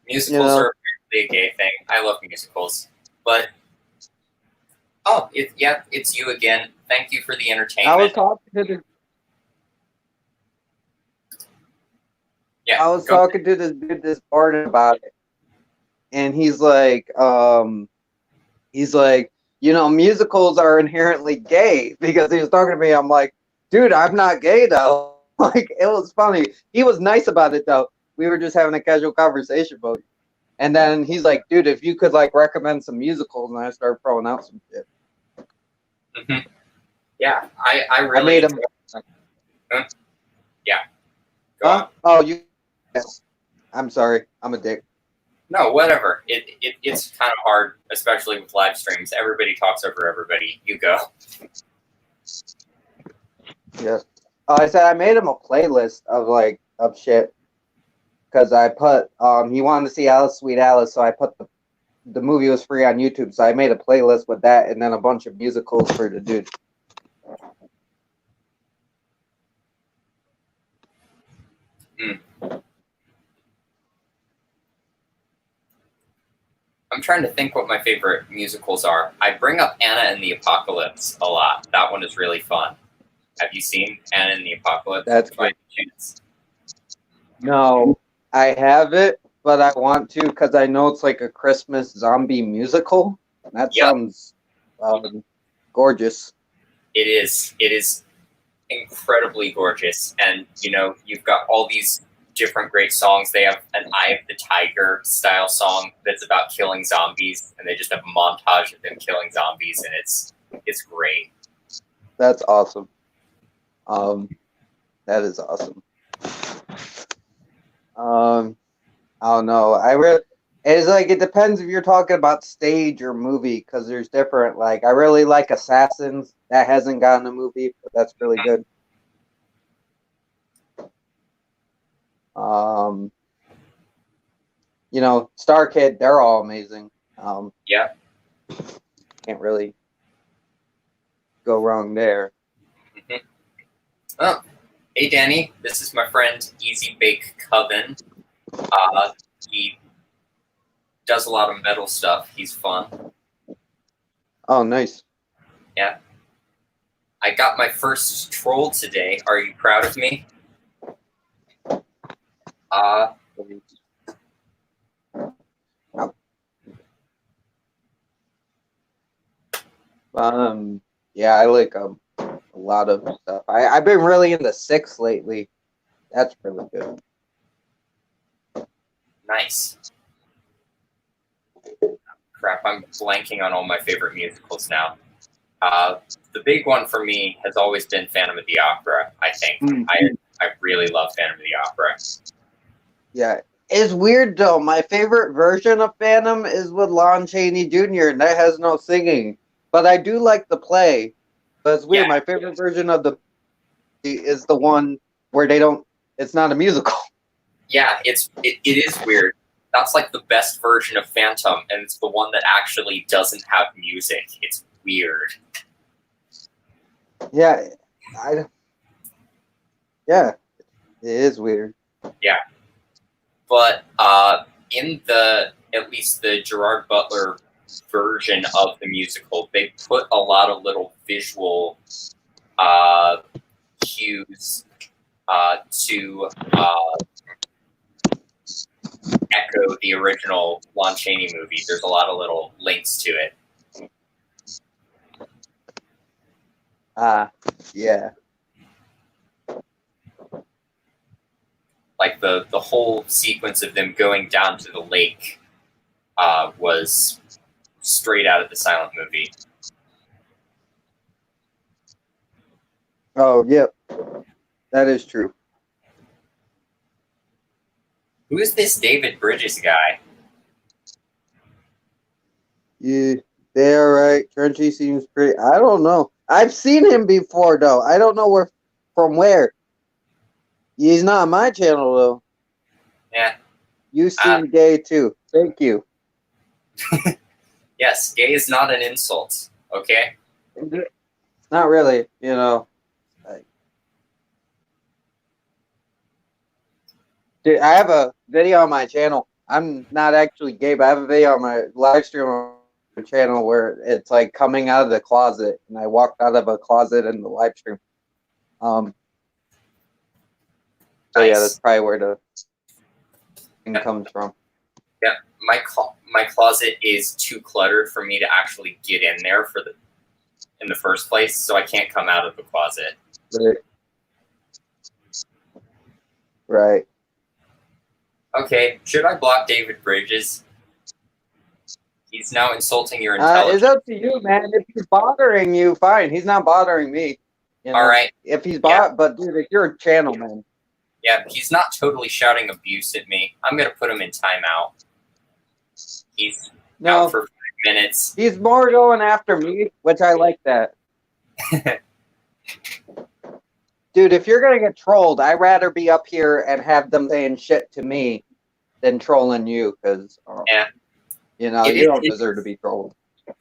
musicals are apparently a gay thing. I love musicals, but it's you again. Thank you for the entertainment. I was talking to this dude this morning about it, and he's like, musicals are inherently gay because he was talking to me. I'm like, dude, I'm not gay though. Like, it was funny. He was nice about it though. We were just having a casual conversation about it. And then he's like, dude, if you could like recommend some musicals, and I started throwing out some shit. Mm-hmm. Yeah, I really I made him. Huh? Yeah. Go on. Oh, you. Yes. I'm sorry. I'm a dick. No, whatever. It's kind of hard, especially with live streams. Everybody talks over everybody. You go. Yes. I said I made him a playlist of shit because I put he wanted to see Alice Sweet Alice, so I put the movie was free on YouTube, so I made a playlist with that and then a bunch of musicals for the dude. Mm. I'm trying to think what my favorite musicals are. I bring up Anna and the Apocalypse a lot. That one is really fun. Have you seen Anna and the Apocalypse? That's good. No, I have it, but I want to because I know it's like a Christmas zombie musical. That sounds gorgeous. It is. It is incredibly gorgeous, and you've got all these different great songs. They have an Eye of the Tiger style song that's about killing zombies, and they just have a montage of them killing zombies, and it's great. That's awesome. That is awesome. I don't know. It's like it depends if you're talking about stage or movie because there's different. Like I really like Assassins. That hasn't gotten a movie, but that's really good. Star Kid, they're all amazing. Yeah. Can't really go wrong there. Mm-hmm. Oh, hey Danny, this is my friend Easy Bake Coven. He does a lot of metal stuff. He's fun. Oh, nice. Yeah. I got my first troll today. Are you proud of me? Yeah, I like a lot of stuff. I've been really into Six lately. That's really good. Nice. Crap, I'm blanking on all my favorite musicals now. The big one for me has always been Phantom of the Opera, I think. I really love Phantom of the Opera. Yeah. It's weird though. My favorite version of Phantom is with Lon Chaney Jr. and that has no singing. But I do like the play. But it's weird. My favorite version of the is the one where it's not a musical. Yeah, it is weird. That's like the best version of Phantom, and it's the one that actually doesn't have music. It's weird. Yeah, it is weird. Yeah, but in at least the Gerard Butler version of the musical, they put a lot of little visual cues to echo the original Lon Chaney movie. There's a lot of little links to it. Yeah. Like the whole sequence of them going down to the lake was straight out of the silent movie. Oh, yep. That is true. Who is this David Bridges guy? Yeah, they're right. Trenchy seems pretty. I don't know. I've seen him before, though. I don't know from where. He's not on my channel, though. Yeah. You seem gay, too. Thank you. Yes, gay is not an insult, okay? Not really, Dude, I have a video on my channel. I'm not actually gay, but I have a video on my live stream on my channel where it's like coming out of the closet, and I walked out of a closet in the live stream. So nice. yeah, that's probably where the thing comes from. Yeah, my closet is too cluttered for me to actually get in there in the first place, so I can't come out of the closet. Right. Okay, should I block David Bridges? He's now insulting your intelligence. It's up to you, man. If he's bothering you, fine. He's not bothering me. You know? All right. If he's Yeah. but dude, if you're a channel, man. Yeah, he's not totally shouting abuse at me. I'm gonna put him in timeout. He's out for 5 minutes. He's more going after me, which I like that. Dude, if you're gonna get trolled, I'd rather be up here and have them saying shit to me than trolling you, because you don't deserve to be trolled.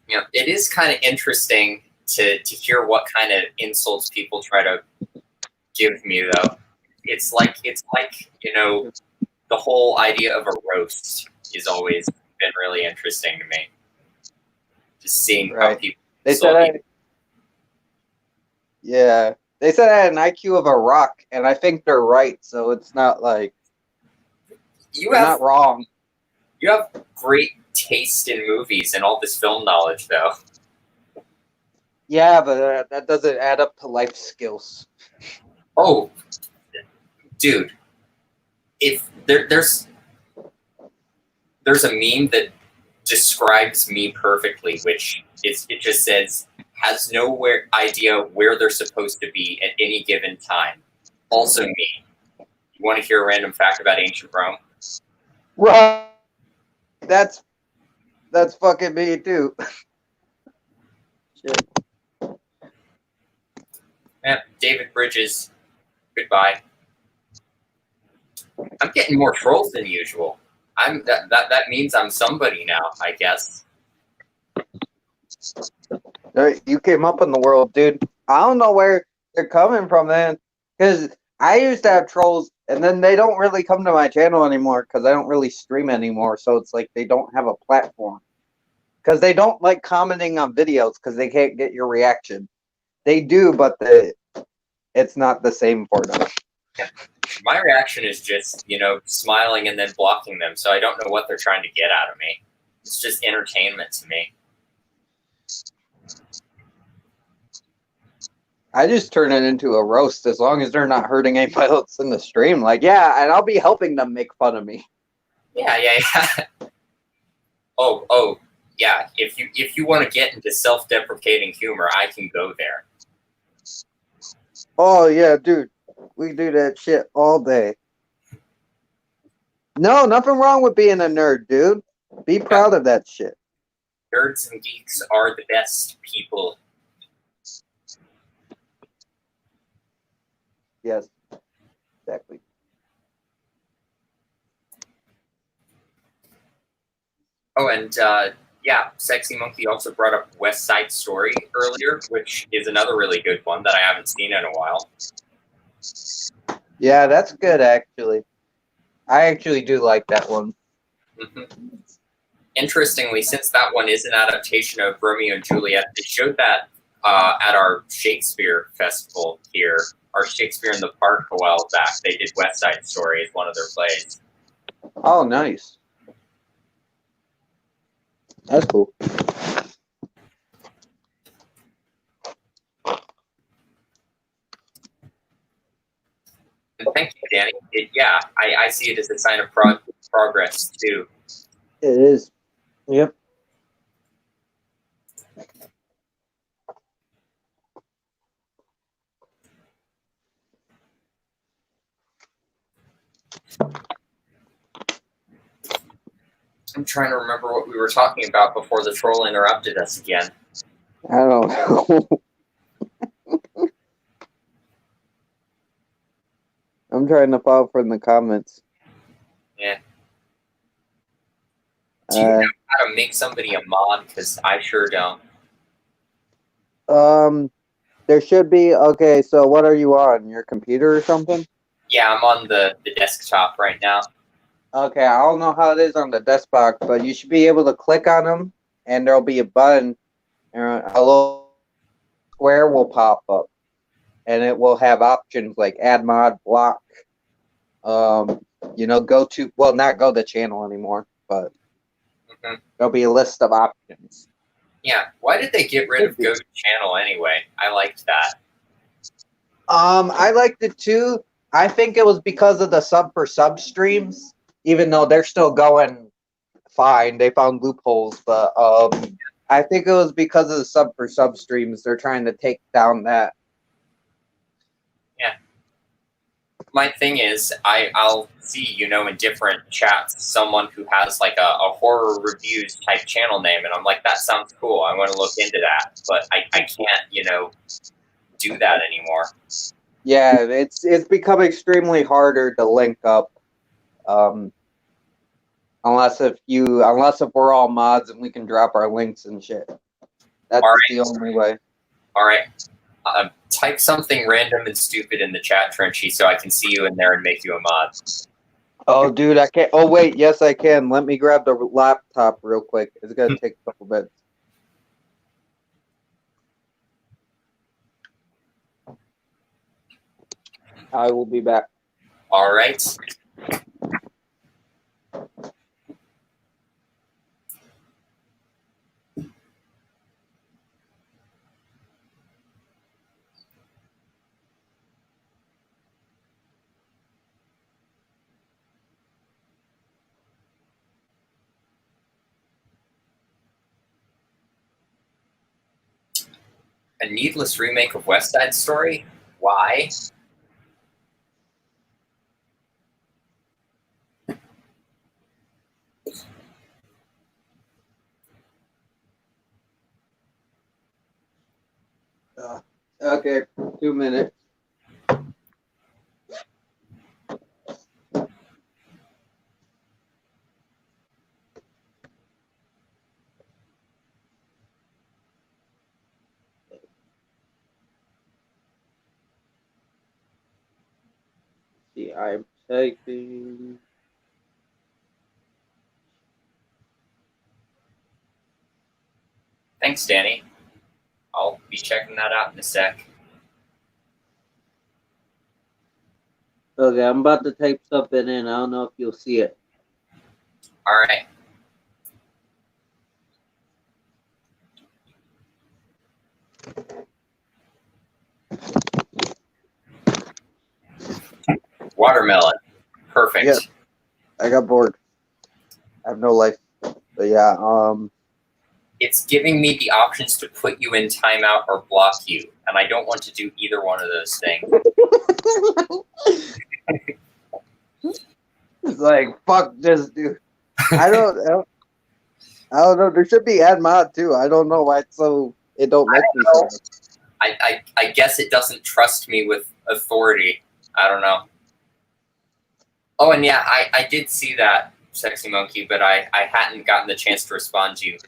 Yeah, it is kind of interesting to hear what kind of insults people try to give me, though. It's like the whole idea of a roast is always been really interesting to me. Just seeing how people. They said they said I had an IQ of a rock, and I think they're right. So it's not like you're not wrong. You have great taste in movies and all this film knowledge, though. Yeah, but that doesn't add up to life skills. Oh, dude, if there's a meme that describes me perfectly, which it just says has no idea where they're supposed to be at any given time. Also me. You want to hear a random fact about ancient Rome? Right. That's fucking me too. Shit. Yeah, David Bridges. Goodbye. I'm getting more trolls than usual. That means I'm somebody now, I guess. You came up in the world, dude. I don't know where they're coming from, man. Because I used to have trolls, and then they don't really come to my channel anymore because I don't really stream anymore. So it's like they don't have a platform. Because they don't like commenting on videos because they can't get your reaction. They do, but it's not the same for them. My reaction is just, smiling and then blocking them, so I don't know what they're trying to get out of me. It's just entertainment to me. I just turn it into a roast as long as they're not hurting anybody else in the stream. Like, yeah, and I'll be helping them make fun of me. Yeah. Oh, yeah. If you want to get into self-deprecating humor, I can go there. Oh, yeah, dude. We do that shit all day. No, nothing wrong with being a nerd, dude. Be proud of that shit. Nerds and geeks are the best people. Yes, exactly. Oh, and Sexy Monkey also brought up West Side Story earlier, which is another really good one that I haven't seen in a while. Yeah, that's good, actually. I actually do like that one. Mm-hmm. Interestingly, since that one is an adaptation of Romeo and Juliet, they showed that at our Shakespeare festival here, our Shakespeare in the Park a while back. They did West Side Story as one of their plays. Oh, nice. That's cool. And thank you, Danny. I see it as a sign of progress, too. It is. Yep. I'm trying to remember what we were talking about before the troll interrupted us again. I don't know. I'm trying to follow from the comments. Yeah. Do you know how to make somebody a mod? Because I sure don't. There should be. Okay, so what are you on? Your computer or something? Yeah, I'm on the desktop right now. Okay, I don't know how it is on the desktop, but you should be able to click on them, and there'll be a button, and a little square will pop up, and it will have options like add mod, block, not go to channel anymore, but Hmm. there'll be a list of options. Yeah. Why did they get rid of Go to Channel anyway? I liked that. I liked it too. I think it was because of the sub for sub streams, even though they're still going fine. They found loopholes, but I think it was because of the sub for sub streams. They're trying to take down that. Yeah. My thing is, I'll see, in different chats, someone who has like a horror reviews type channel name, and I'm like, that sounds cool. I want to look into that, but I can't, do that anymore. Yeah, it's become extremely harder to link up, unless if we're all mods and we can drop our links and shit. That's the only way. All right. Type something random and stupid in the chat, Trenchy, so I can see you in there and make you a mod. Oh, dude, I can't. Oh, wait, yes, I can. Let me grab the laptop real quick. It's gonna take a couple minutes. I will be back. All right. A needless remake of West Side Story? Why? Okay, 2 minutes. See, I'm typing. Thanks, Danny. I'll be checking that out in a sec. Okay, I'm about to type something in. I don't know if you'll see it. All right. Watermelon. Perfect. Yeah. I got bored. I have no life. But yeah, It's giving me the options to put you in timeout or block you, and I don't want to do either one of those things. It's like, fuck this dude. I don't know. There should be add mod too. I don't know why it don't let me. So I guess it doesn't trust me with authority. I don't know. Oh, and yeah, I did see that, Sexy Monkey, but I hadn't gotten the chance to respond to you.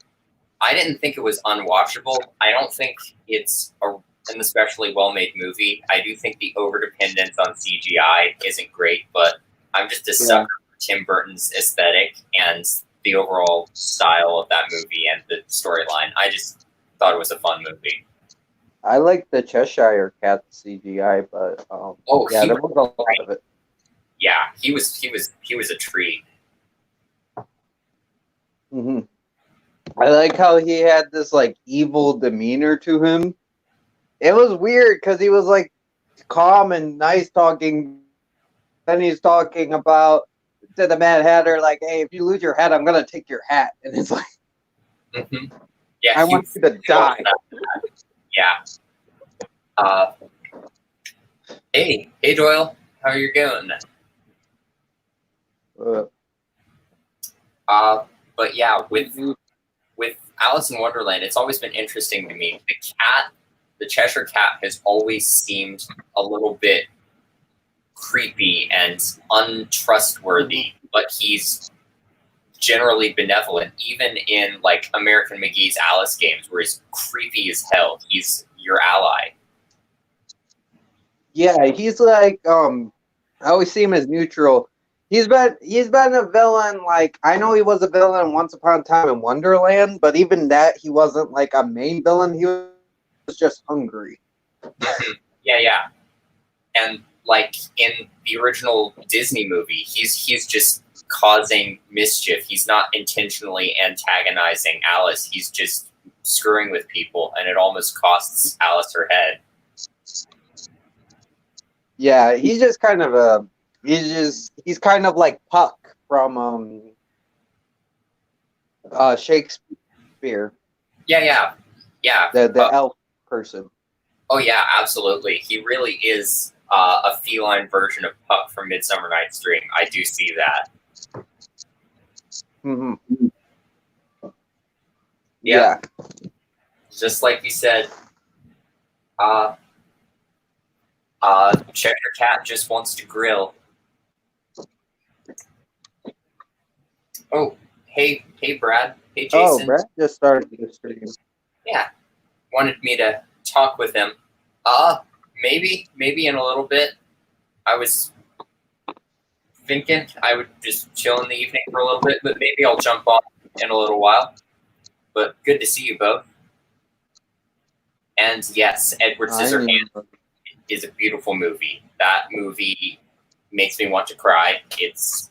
I didn't think it was unwatchable. I don't think it's an especially well-made movie. I do think the overdependence on CGI isn't great, but I'm just a sucker for Tim Burton's aesthetic and the overall style of that movie and the storyline. I just thought it was a fun movie. I like the Cheshire Cat CGI, but yeah, there was a lot of it. Yeah, he was a treat. Mm-hmm. I like how he had this like evil demeanor to him. It was weird because he was like calm and nice talking. Then he's talking about to the Mad Hatter, like, "Hey, if you lose your hat, I'm gonna take your hat." And it's like, yeah, I want you to die. Yeah. Hey Doyle, how are you going? But yeah, with Alice in Wonderland, it's always been interesting to me. The Cheshire Cat, has always seemed a little bit creepy and untrustworthy, but he's generally benevolent, even in like American McGee's Alice games, where he's creepy as hell. He's your ally. Yeah, he's like I always see him as neutral. He's been a villain. Like, I know he was a villain Once Upon a Time in Wonderland, but even that, he wasn't like a main villain. He was just hungry. Yeah. And like in the original Disney movie, he's just causing mischief. He's not intentionally antagonizing Alice. He's just screwing with people, and it almost costs Alice her head. Yeah, he's just kind of he's kind of like Puck from Shakespeare. Yeah. The elf person. Oh yeah, absolutely. He really is a feline version of Puck from Midsummer Night's Dream. I do see that. Mm-hmm. Yeah. Just like you said, Checker Cat just wants to grill. Oh, hey, Brad. Hey, Jason. Oh, Brad just started the stream. Yeah, wanted me to talk with him. Maybe in a little bit. I was thinking I would just chill in the evening for a little bit, but maybe I'll jump on in a little while. But good to see you both. And yes, Edward Scissorhands is a beautiful movie. That movie makes me want to cry. It's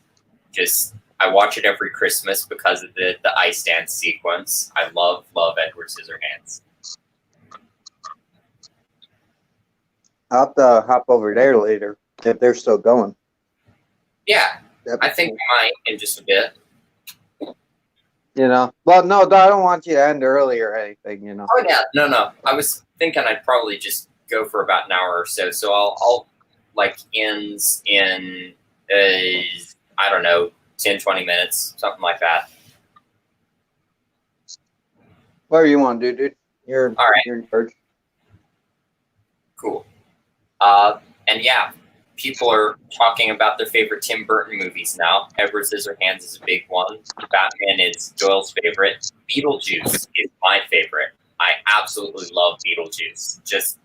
just, I watch it every Christmas because of the ice dance sequence. I love Edward Scissorhands. I'll have to hop over there later if they're still going. Yeah, I think we might in just a bit. You know, well, no, I don't want you to end early or anything. You know. Oh yeah, no. I was thinking I'd probably just go for about an hour or so. So I'll like ends in I don't know, 10, 20 minutes, something like that. Whatever you want to do, dude. You're all right. You're in charge. Cool. And yeah, people are talking about their favorite Tim Burton movies now. Edward Scissorhands is a big one. Batman is Doyle's favorite. Beetlejuice is my favorite. I absolutely love Beetlejuice. Just,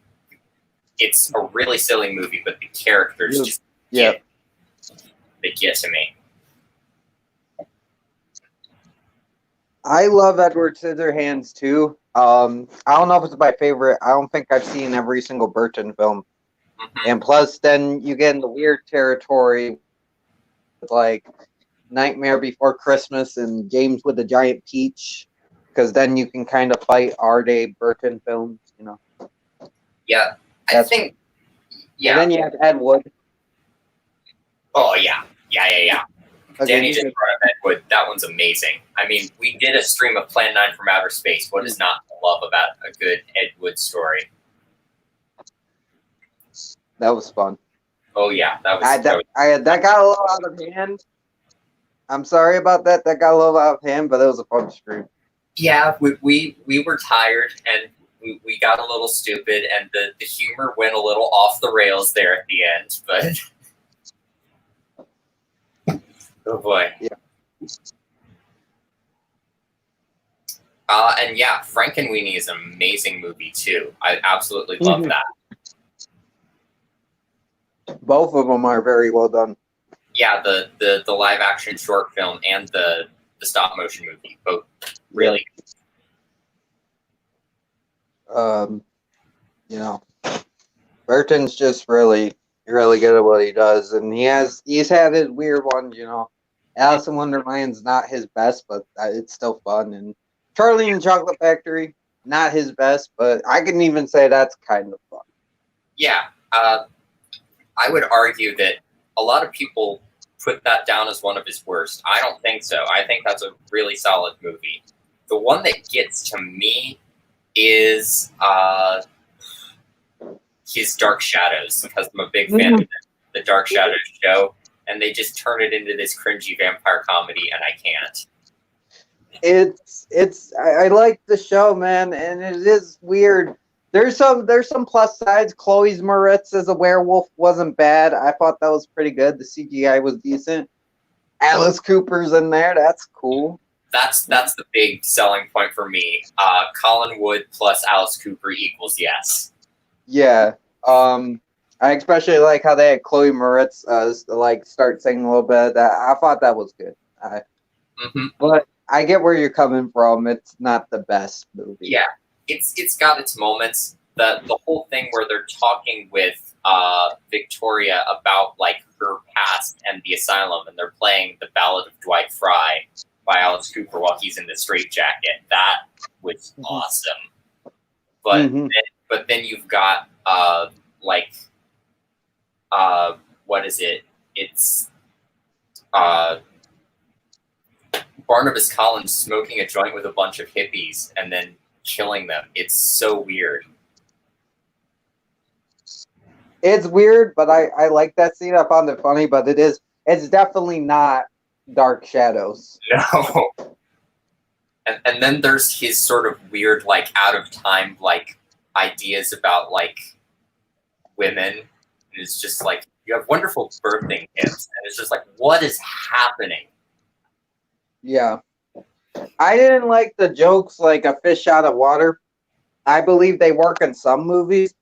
it's a really silly movie, but the characters just they get to me. I love Edward Scissorhands too. I don't know if it's my favorite. I don't think I've seen every single Burton film. Mm-hmm. And plus, then you get in the weird territory with like Nightmare Before Christmas and Games with the Giant Peach, because then you can kind of fight our day Burton films, you know. Yeah, I think. Yeah. And then you have Ed Wood. Oh yeah. Danny just brought up Ed Wood. That one's amazing. I mean, we did a stream of Plan 9 from Outer Space. What is not to love about a good Ed Wood story? That was fun. Oh yeah, that got a little out of hand. I'm sorry about that. That got a little out of hand, but it was a fun stream. Yeah, we were tired and we got a little stupid, and the humor went a little off the rails there at the end. But oh boy. Yeah. And yeah, Frankenweenie is an amazing movie too. I absolutely love that. Both of them are very well done. Yeah, the live action short film and the stop motion movie, both really. You know, Burton's just really good at what he does, and he's had his weird ones. You know, Alice in Wonderland's not his best, but it's still fun. And Charlie and the Chocolate Factory, not his best, but I can even say that's kind of fun. Yeah, I would argue that a lot of people put that down as one of his worst. I don't think so. I think that's a really solid movie. The one that gets to me is his Dark Shadows, because I'm a big fan of the Dark Shadows show, and they just turn it into this cringy vampire comedy, and I can't. I like the show, man, and it is weird. There's some plus sides. Chloe Moretz as a werewolf wasn't bad. I thought that was pretty good. The CGI was decent. Alice Cooper's in there. That's cool. That's the big selling point for me. Colin Wood plus Alice Cooper equals yes. Yeah. I especially like how they had Chloe Moretz like start singing a little bit of that. I thought that was good. But I get where you're coming from. It's not the best movie. Yeah. It's got its moments. The whole thing where they're talking with Victoria about like Cooper past and the asylum, and they're playing the Ballad of Dwight Fry by Alice Cooper while he's in the straitjacket. That was awesome. But but then you've got what is it? It's Barnabas Collins smoking a joint with a bunch of hippies and then killing them. It's so weird. It's weird, but I like that scene. I found it funny, but it's definitely not Dark Shadows. No. And then there's his sort of weird, like, out of time, like, ideas about, like, women. And it's just like, you have wonderful birthing gifts. And it's just like, what is happening? Yeah. I didn't like the jokes like a fish out of water. I believe they work in some movies.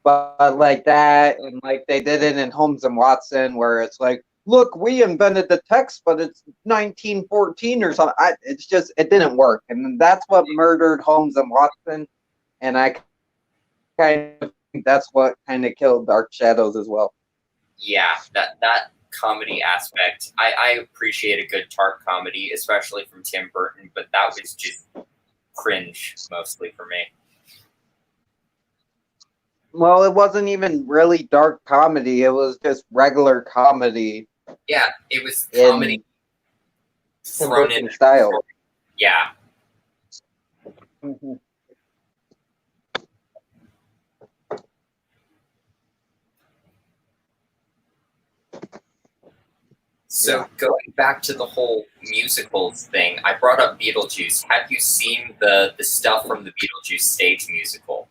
But like that, and like they did it in Holmes and Watson, where it's like, look, we invented the text, but it's 1914 or something. It didn't work. And that's what murdered Holmes and Watson. And I kind of think that's what kind of killed Dark Shadows as well. Yeah, that comedy aspect. I appreciate a good dark comedy, especially from Tim Burton, but that was just cringe mostly for me. Well, it wasn't even really dark comedy. It was just regular comedy. Yeah, it was comedy thrown in style. Yeah. So going back to the whole musicals thing, I brought up Beetlejuice. Have you seen the stuff from the Beetlejuice stage musical?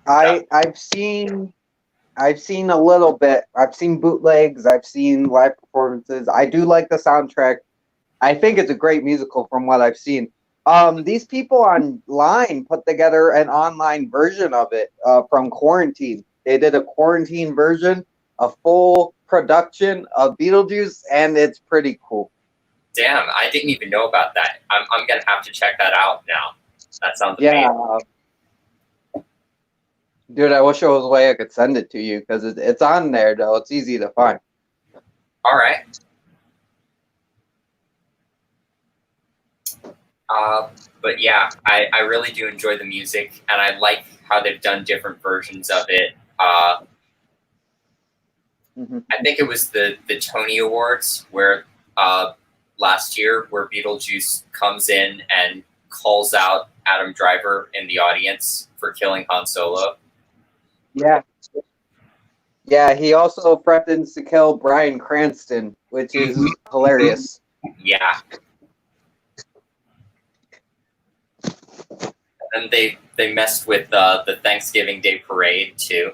I've seen a little bit. I've seen bootlegs. I've seen live performances. I do like the soundtrack. I think it's a great musical from what I've seen. These people online put together an online version of it from quarantine. They did a quarantine version, a full production of Beetlejuice, and it's pretty cool. Damn, I didn't even know about that. I'm gonna have to check that out now. That sounds amazing. Dude, I wish there was a way I could send it to you because it's on there, though. It's easy to find. All right. But yeah, I really do enjoy the music, and I like how they've done different versions of it. I think it was the Tony Awards where last year where Beetlejuice comes in and calls out Adam Driver in the audience for killing Han Solo. Yeah. Yeah, he also threatens to kill Bryan Cranston, which is hilarious. Yeah. And they messed with the Thanksgiving Day parade too.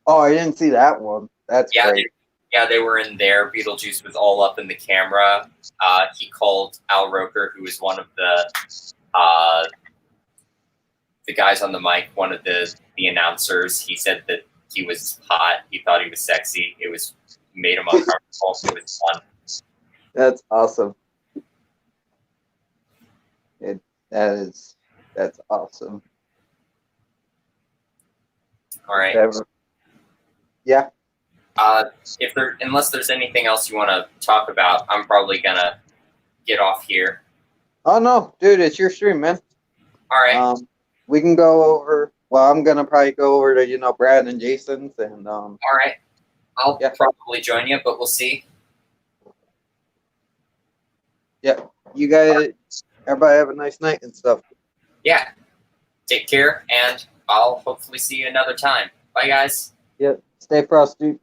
Oh, I didn't see that one. That's great. They were in there. Beetlejuice was all up in the camera. He called Al Roker, who was one of the guys on the mic, one of the announcers. He said that he was hot. He thought he was sexy. It made him uncomfortable. It was fun. That's awesome. That's awesome. All right. Yeah. Unless there's anything else you want to talk about, I'm probably gonna get off here. Oh no, dude, it's your stream, man. All right. We can go over. Well, I'm gonna probably go over to Brad and Jason's and. All right. I'll probably join you, but we'll see. Yeah, you guys. Everybody have a nice night and stuff. Yeah. Take care, and I'll hopefully see you another time. Bye, guys. Yep. Stay frosty.